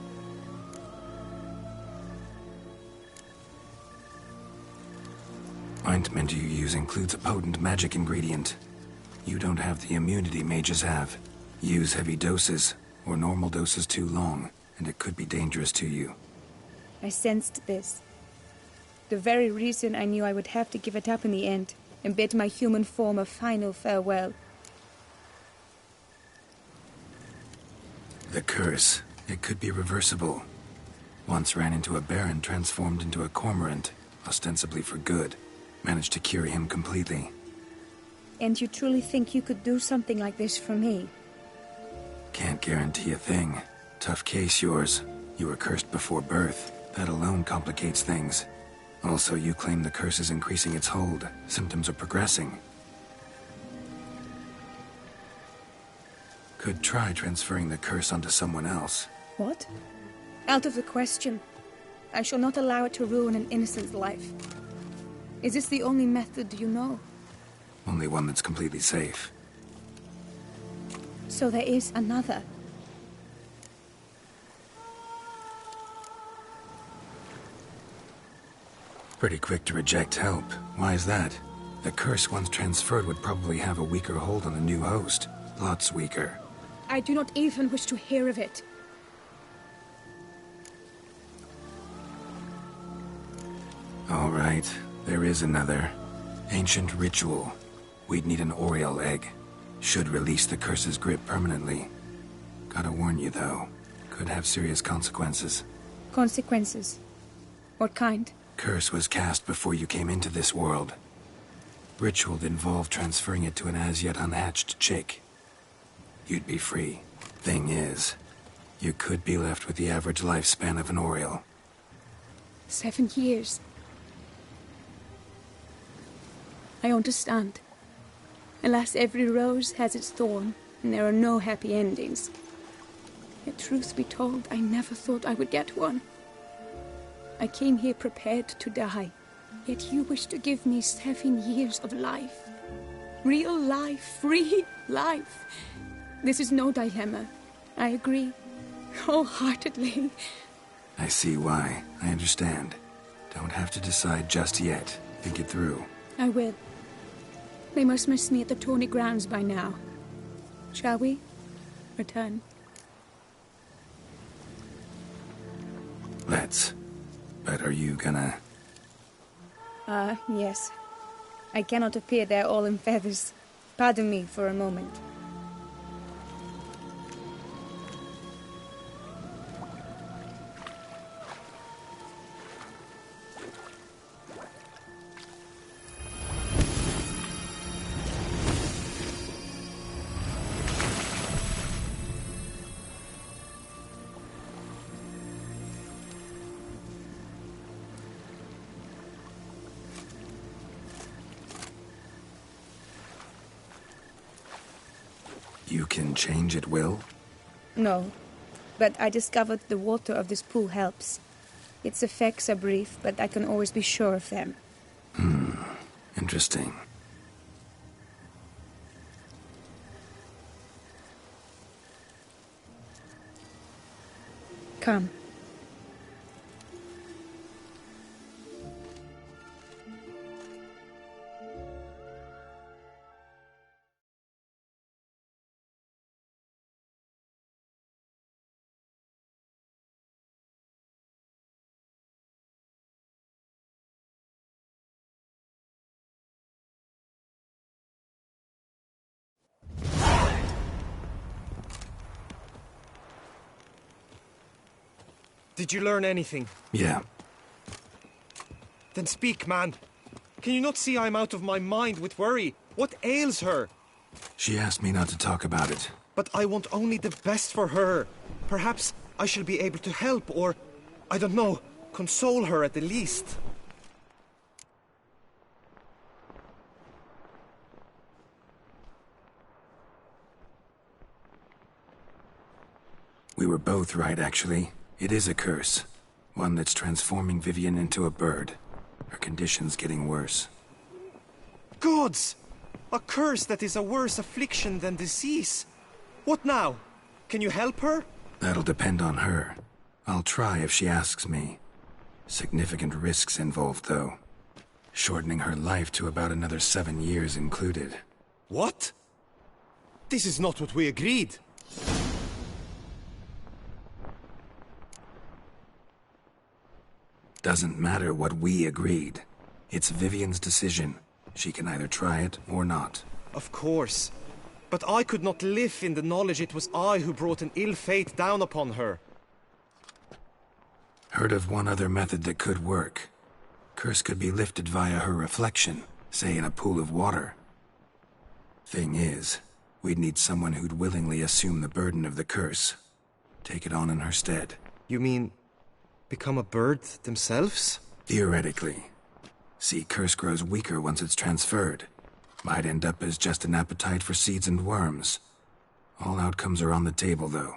Ointment you use includes a potent magic ingredient. You don't have the immunity mages have. Use heavy doses, or normal doses too long, and it could be dangerous to you. I sensed this. The very reason I knew I would have to give it up in the end, and bid my human form a final farewell. The curse, it could be reversible. Once ran into a baron transformed into a cormorant, ostensibly for good. Managed to cure him completely. And you truly think you could do something like this for me? Can't guarantee a thing. Tough case, yours. You were cursed before birth. That alone complicates things. Also, you claim the curse is increasing its hold. Symptoms are progressing. Could try transferring the curse onto someone else. What? Out of the question. I shall not allow it to ruin an innocent's life. Is this the only method you know? Only one that's completely safe. So there is another. Pretty quick to reject help. Why is that? The curse once transferred would probably have a weaker hold on the new host. Lots weaker. I do not even wish to hear of it. All right. There is another. Ancient ritual. We'd need an Oriole egg. Should release the curse's grip permanently. Gotta warn you, though. Could have serious consequences. Consequences? What kind? Curse was cast before you came into this world. Ritual involved transferring it to an as-yet unhatched chick. You'd be free. Thing is, you could be left with the average lifespan of an Oriole. 7 years. I understand. Alas, every rose has its thorn, and there are no happy endings. Yet, truth be told, I never thought I would get one. I came here prepared to die, yet you wish to give me 7 years of life. Real life, free life. This is no dilemma. I agree, wholeheartedly. I see why. I understand. Don't have to decide just yet. Think it through. I will. They must miss me at the tourney grounds by now. Shall we? Return. Let's. But are you gonna... Yes. I cannot appear there all in feathers. Pardon me for a moment. You can change at will? No, but I discovered the water of this pool helps. Its effects are brief, but I can always be sure of them. Interesting. Come. Did you learn anything? Yeah. Then speak, man. Can you not see I'm out of my mind with worry? What ails her? She asked me not to talk about it. But I want only the best for her. Perhaps I shall be able to help, or, I don't know, console her at the least. We were both right, actually. It is a curse. One that's transforming Vivienne into a bird. Her condition's getting worse. Gods! A curse that is a worse affliction than disease. What now? Can you help her? That'll depend on her. I'll try if she asks me. Significant risks involved, though. Shortening her life to about another 7 years included. What? This is not what we agreed. Doesn't matter what we agreed. It's Vivienne's decision. She can either try it or not. Of course. But I could not live in the knowledge it was I who brought an ill fate down upon her. Heard of one other method that could work. Curse could be lifted via her reflection, say in a pool of water. Thing is, we'd need someone who'd willingly assume the burden of the curse. Take it on in her stead. You mean become a bird themselves? Theoretically. See, curse grows weaker once it's transferred. Might end up as just an appetite for seeds and worms. All outcomes are on the table, though.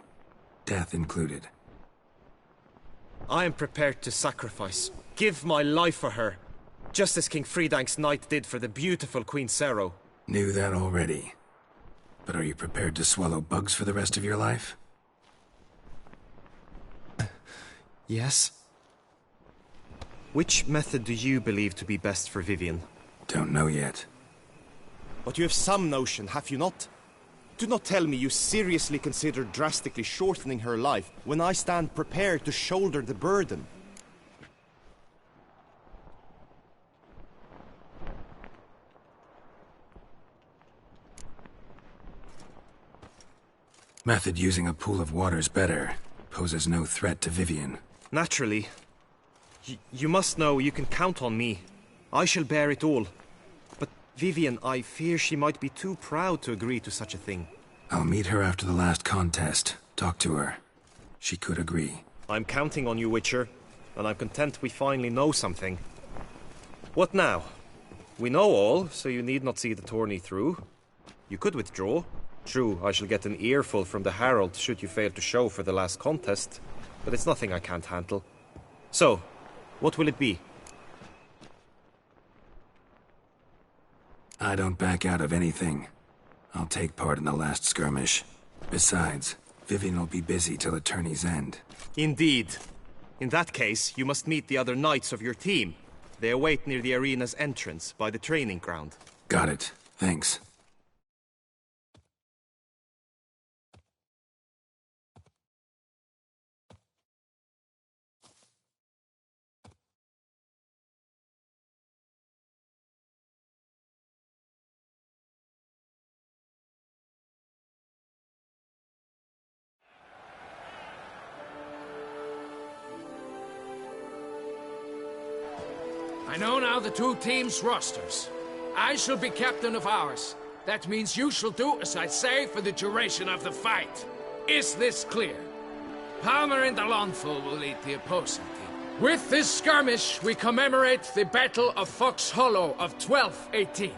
Death included. I am prepared to sacrifice. Give my life for her. Just as King Fridank's knight did for the beautiful Queen Sero. Knew that already. But are you prepared to swallow bugs for the rest of your life? Yes? Which method do you believe to be best for Vivienne? Don't know yet. But you have some notion, have you not? Do not tell me you seriously consider drastically shortening her life when I stand prepared to shoulder the burden. Method using a pool of water's better. Poses no threat to Vivienne. Naturally. You must know you can count on me. I shall bear it all. But Vivienne, I fear she might be too proud to agree to such a thing. I'll meet her after the last contest. Talk to her. She could agree. I'm counting on you, Witcher. And I'm content we finally know something. What now? We know all, so you need not see the tourney through. You could withdraw. True, I shall get an earful from the Herald should you fail to show for the last contest. But it's nothing I can't handle. So, what will it be? I don't back out of anything. I'll take part in the last skirmish. Besides, Vivienne will be busy till the tourney's end. Indeed. In that case, you must meet the other knights of your team. They await near the arena's entrance, by the training ground. Got it. Thanks. I know now the two teams' rosters. I shall be captain of ours. That means you shall do as I say for the duration of the fight. Is this clear? Palmer and Alonful will lead the opposing team. With this skirmish, we commemorate the Battle of Fox Hollow of 1218,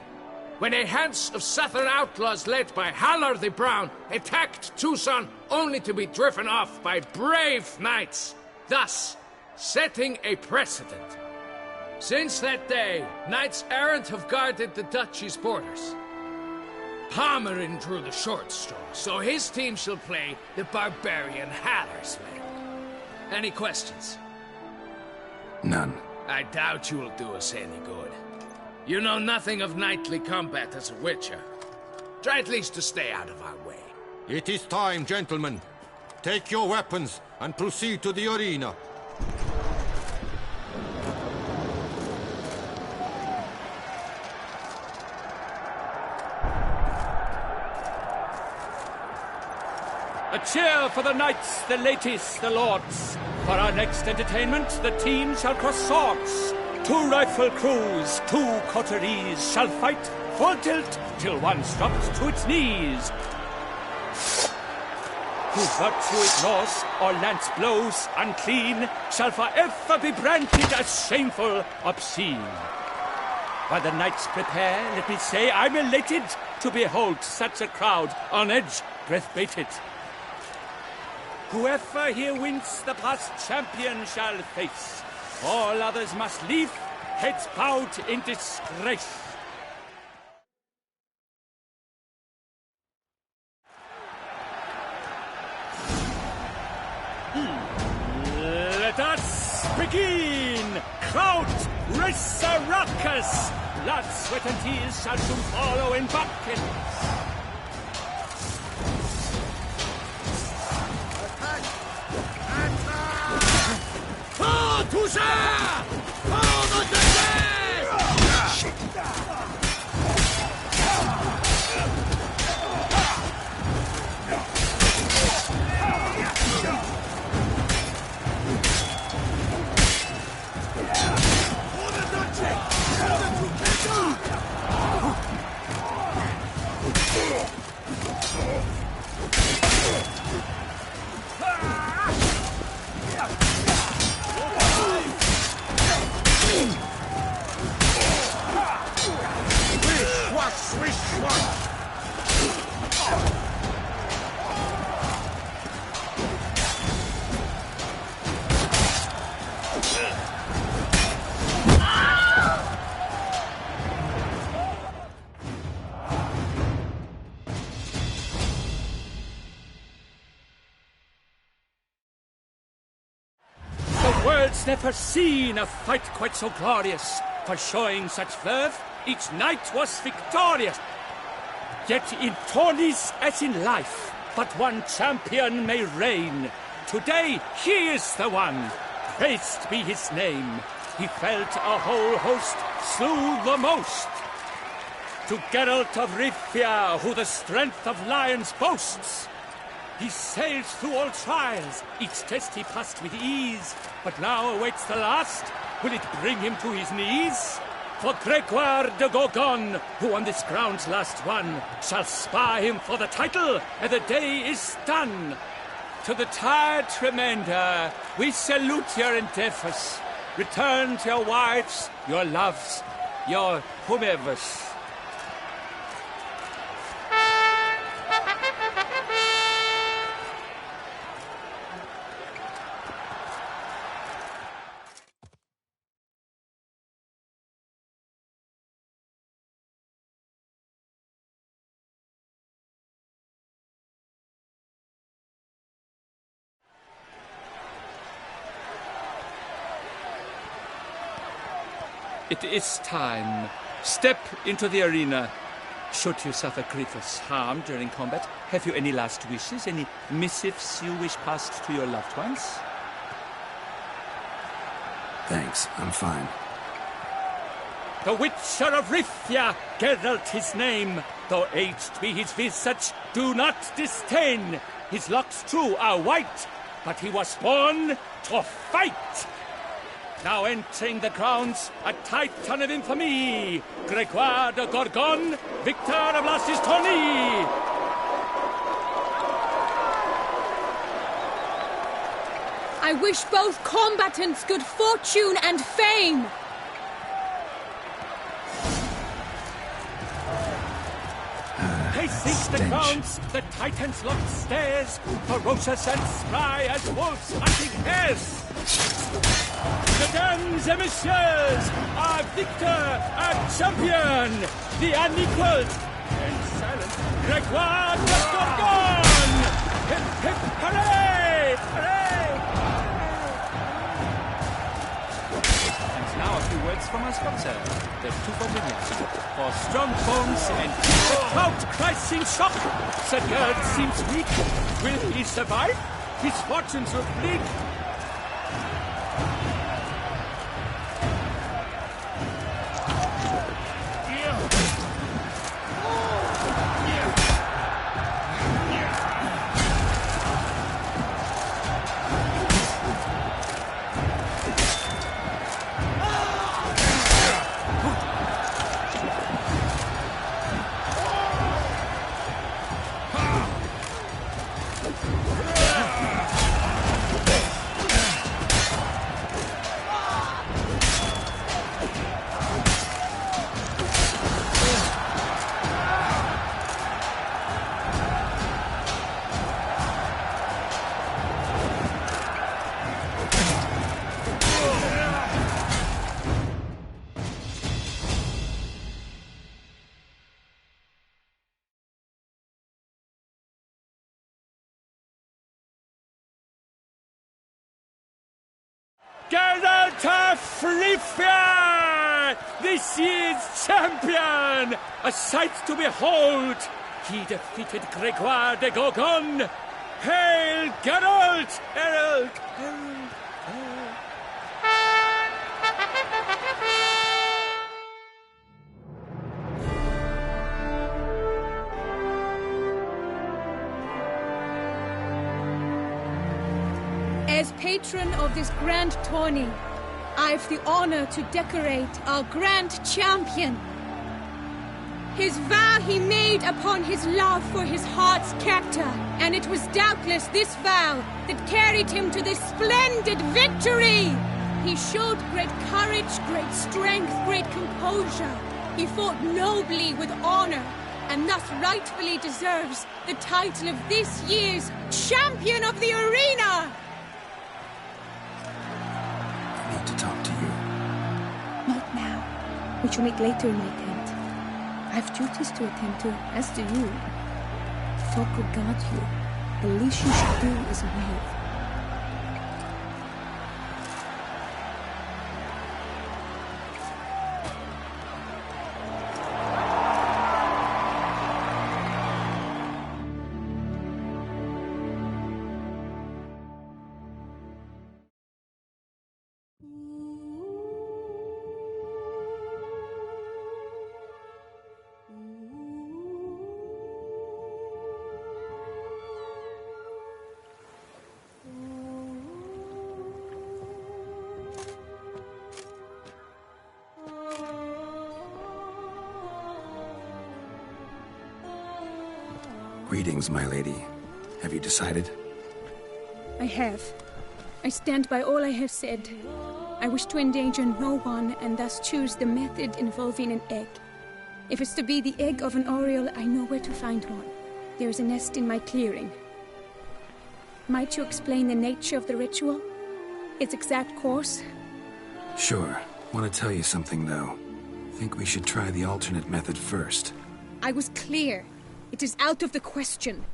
when a Hans of Southern outlaws led by Halar the Brown attacked Tucson only to be driven off by brave knights, thus setting a precedent. Since that day, knights errant have guarded the duchy's borders. Palmerin drew the short straw, so his team shall play the barbarian Halar's land. Any questions? None. I doubt you will do us any good. You know nothing of knightly combat as a witcher. Try at least to stay out of our way. It is time, gentlemen. Take your weapons and proceed to the arena. A cheer for the knights, the ladies, the lords. For our next entertainment, the team shall cross swords. 2 rifle crews, 2 coteries shall fight full tilt till one drops to its knees. who virtue ignores or lance blows unclean shall forever be branded as shameful, obscene. While the knights prepare, let me say I'm elated to behold such a crowd on edge, breath-baited. Whoever here wins the past champion shall face. All others must leave, heads bowed in disgrace. Let us begin! Crowd, race a ruckus! Blood, sweat, and tears shall soon follow in buckets. Fort tout ça! Fort notre tête! World's never seen a fight quite so glorious. For showing such verve, each knight was victorious. Yet in tourneys as in life, but one champion may reign. Today he is the one. Praised be his name. He felt a whole host, slew the most. To Geralt of Rivia, who the strength of lions boasts, he sailed through all trials, each test he passed with ease. But now awaits the last. Will it bring him to his knees? For Gregoire de Gorgon, who on this ground's last won, shall spar him for the title, and the day is done. To the tired Tremenda, we salute your endeavors. Return to your wives, your loves, your whomevers. It is time. Step into the arena. Should you suffer grievous harm during combat, have you any last wishes, any missives you wish passed to your loved ones? Thanks, I'm fine. The Witcher of Rivia, Geralt his name. Though aged be his visage, do not disdain. His locks, true, are white, but he was born to fight. Now entering the grounds, a titan of infamy, Gregoire de Gorgon, victor of Las's tourney. I wish both combatants good fortune and fame. Pacing the grounds, the titans locked stairs, ferocious and spry as wolves hunting hares. Mesdames et messieurs, our victor, our champion, the unequaled and silent Gregoire de Gorgon! Hip, hip, hooray! Hooray! And now a few words from our sponsor, the two Bohemians. For strong bones and the crowd cries in shock. Sir Geralt seems weak. Will he survive? His fortunes look bleak. Geralt of Rivia, this year's champion! A sight to behold! He defeated Gregoire de Gorgon! Hail, Geralt! Herald! Herald! Herald! As patron of this grand tourney, I've the honor to decorate our grand champion. His vow he made upon his love for his heart's captor, and it was doubtless this vow that carried him to this splendid victory. He showed great courage, great strength, great composure. He fought nobly with honor, and thus rightfully deserves the title of this year's Champion of the Arena! I need to talk to you. Not now. We shall meet later in my tent. I have duties to attend to, as do you. Folk will guard you. The least you should do is wave. Greetings, my lady. Have you decided? I have. I stand by all I have said. I wish to endanger no one, and thus choose the method involving an egg. If it's to be the egg of an oriole, I know where to find one. There is a nest in my clearing. Might you explain the nature of the ritual? Its exact course? Sure. Want to tell you something, though. Think we should try the alternate method first. I was clear. It is out of the question.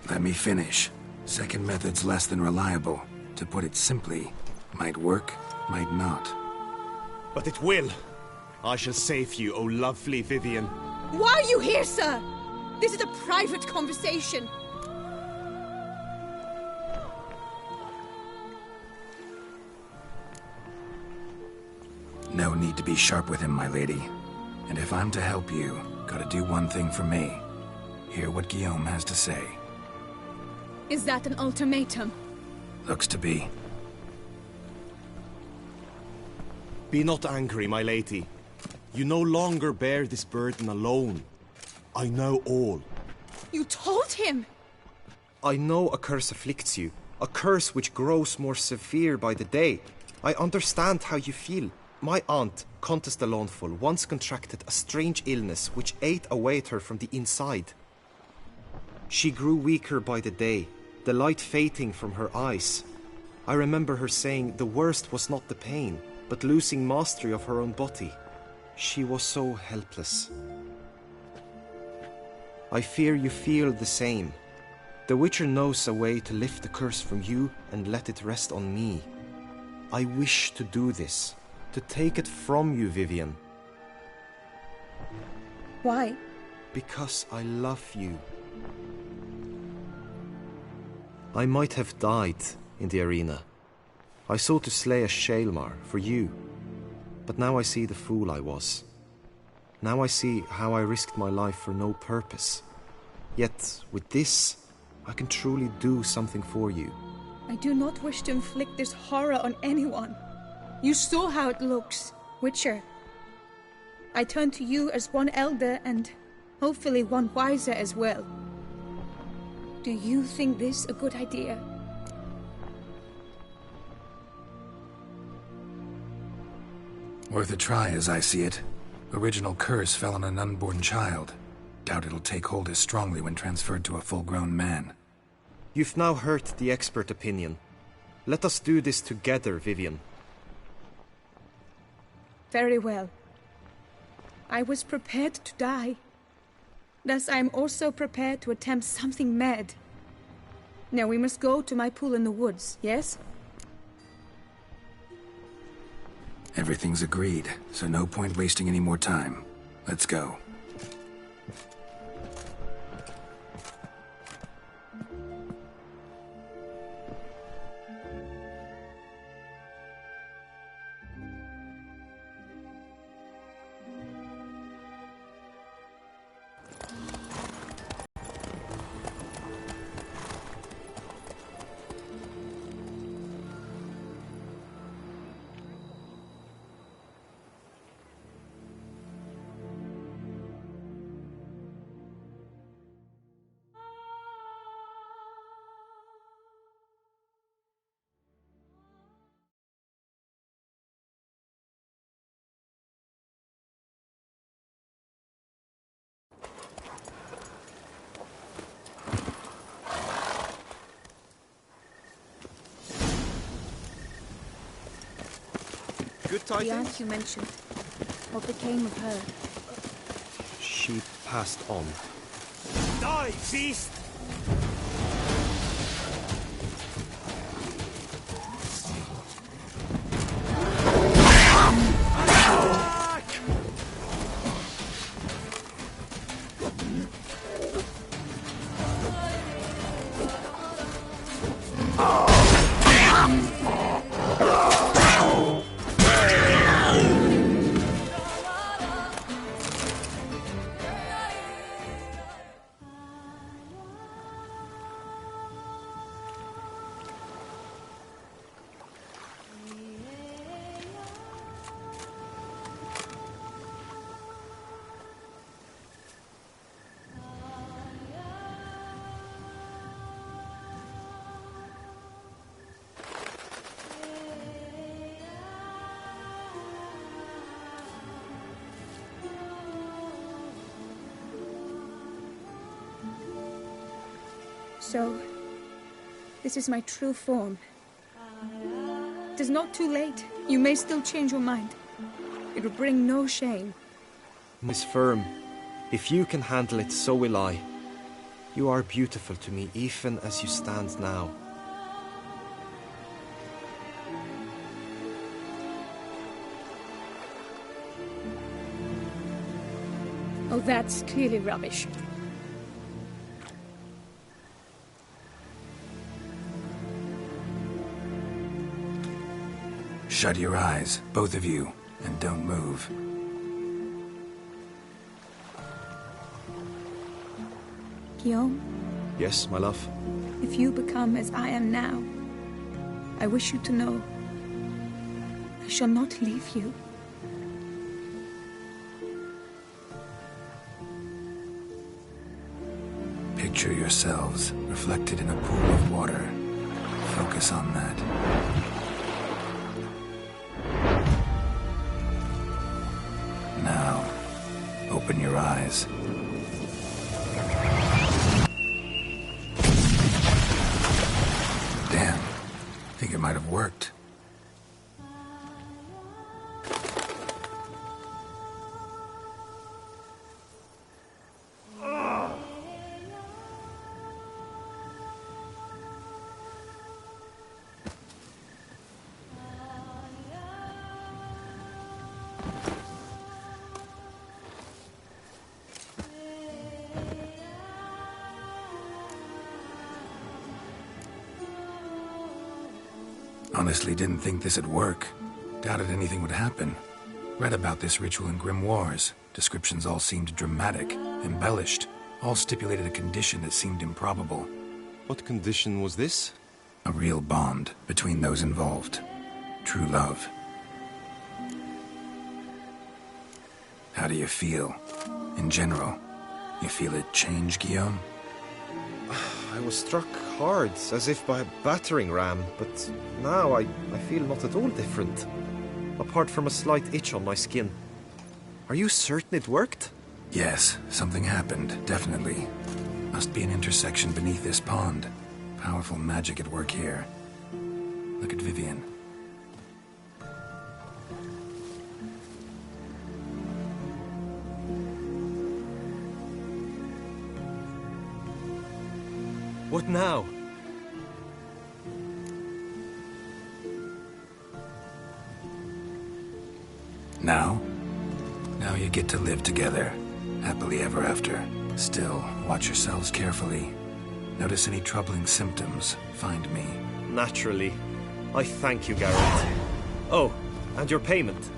Let me finish. Second method's less than reliable. To put it simply, might work, might not. But it will. I shall save you, O lovely Vivian. Why are you here, sir? This is a private conversation. No need to be sharp with him, my lady. And if I'm to help you, gotta do one thing for me. Hear what Guillaume has to say. Is that an ultimatum? Looks to be. Be not angry, my lady. You no longer bear this burden alone. I know all. You told him! I know a curse afflicts you. A curse which grows more severe by the day. I understand how you feel. My aunt, Countess de Launfal, once contracted a strange illness which ate away at her from the inside. She grew weaker by the day, the light fading from her eyes. I remember her saying the worst was not the pain, but losing mastery of her own body. She was so helpless. I fear you feel the same. The Witcher knows a way to lift the curse from you and let it rest on me. I wish to do this, to take it from you, Vivian. Why? Because I love you. I might have died in the arena. I sought to slay a Shaelmar for you. But now I see the fool I was. Now I see how I risked my life for no purpose. Yet, with this, I can truly do something for you. I do not wish to inflict this horror on anyone. You saw how it looks, Witcher. I turn to you as one elder and hopefully one wiser as well. Do you think this a good idea? Worth a try, as I see it. Original curse fell on an unborn child. Doubt it'll take hold as strongly when transferred to a full-grown man. You've now heard the expert opinion. Let us do this together, Vivian. Very well. I was prepared to die. Thus I am also prepared to attempt something mad. Now we must go to my pool in the woods, yes? Everything's agreed, so no point wasting any more time. Let's go. Good The tidings? aunt you mentioned. What became of her? She passed on. Die, beast! So, this is my true form. It is not too late. You may still change your mind. It will bring no shame. Miss Firm, if you can handle it, so will I. You are beautiful to me, even as you stand now. Oh, that's clearly rubbish. Shut your eyes, both of you, and don't move. Guillaume, Yes, my love? if you become as I am now, I wish you to know I shall not leave you. Picture yourselves reflected in a pool of water. Focus on that. Now, open your eyes. Damn. Think it might have worked. Honestly didn't think this'd work. Doubted anything would happen. Read about this ritual in grimoires. Descriptions all seemed dramatic, embellished. All stipulated a condition that seemed improbable. What condition was this? A real bond between those involved. True love. How do you feel? In general, you feel it change, Guillaume? I was struck hard, as if by a battering ram, but now I feel not at all different. Apart from a slight itch on my skin. Are you certain it worked? Yes, something happened, definitely. Must be an intersection beneath this pond. Powerful magic at work here. Look at Vivian. What now? Now? Now you get to live together, happily ever after. Still, watch yourselves carefully. Notice any troubling symptoms, find me. Naturally. I thank you, Geralt. Oh, and your payment.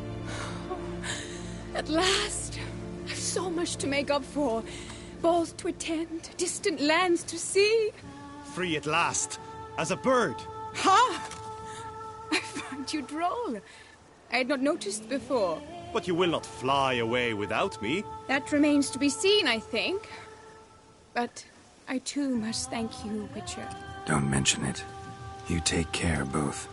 At last! I've so much to make up for. Balls to attend, distant lands to see. Free at last, as a bird. Ha! I find you droll. I had not noticed before. But you will not fly away without me. That remains to be seen, I think. But I too must thank you, Witcher. Don't mention it. You take care, both.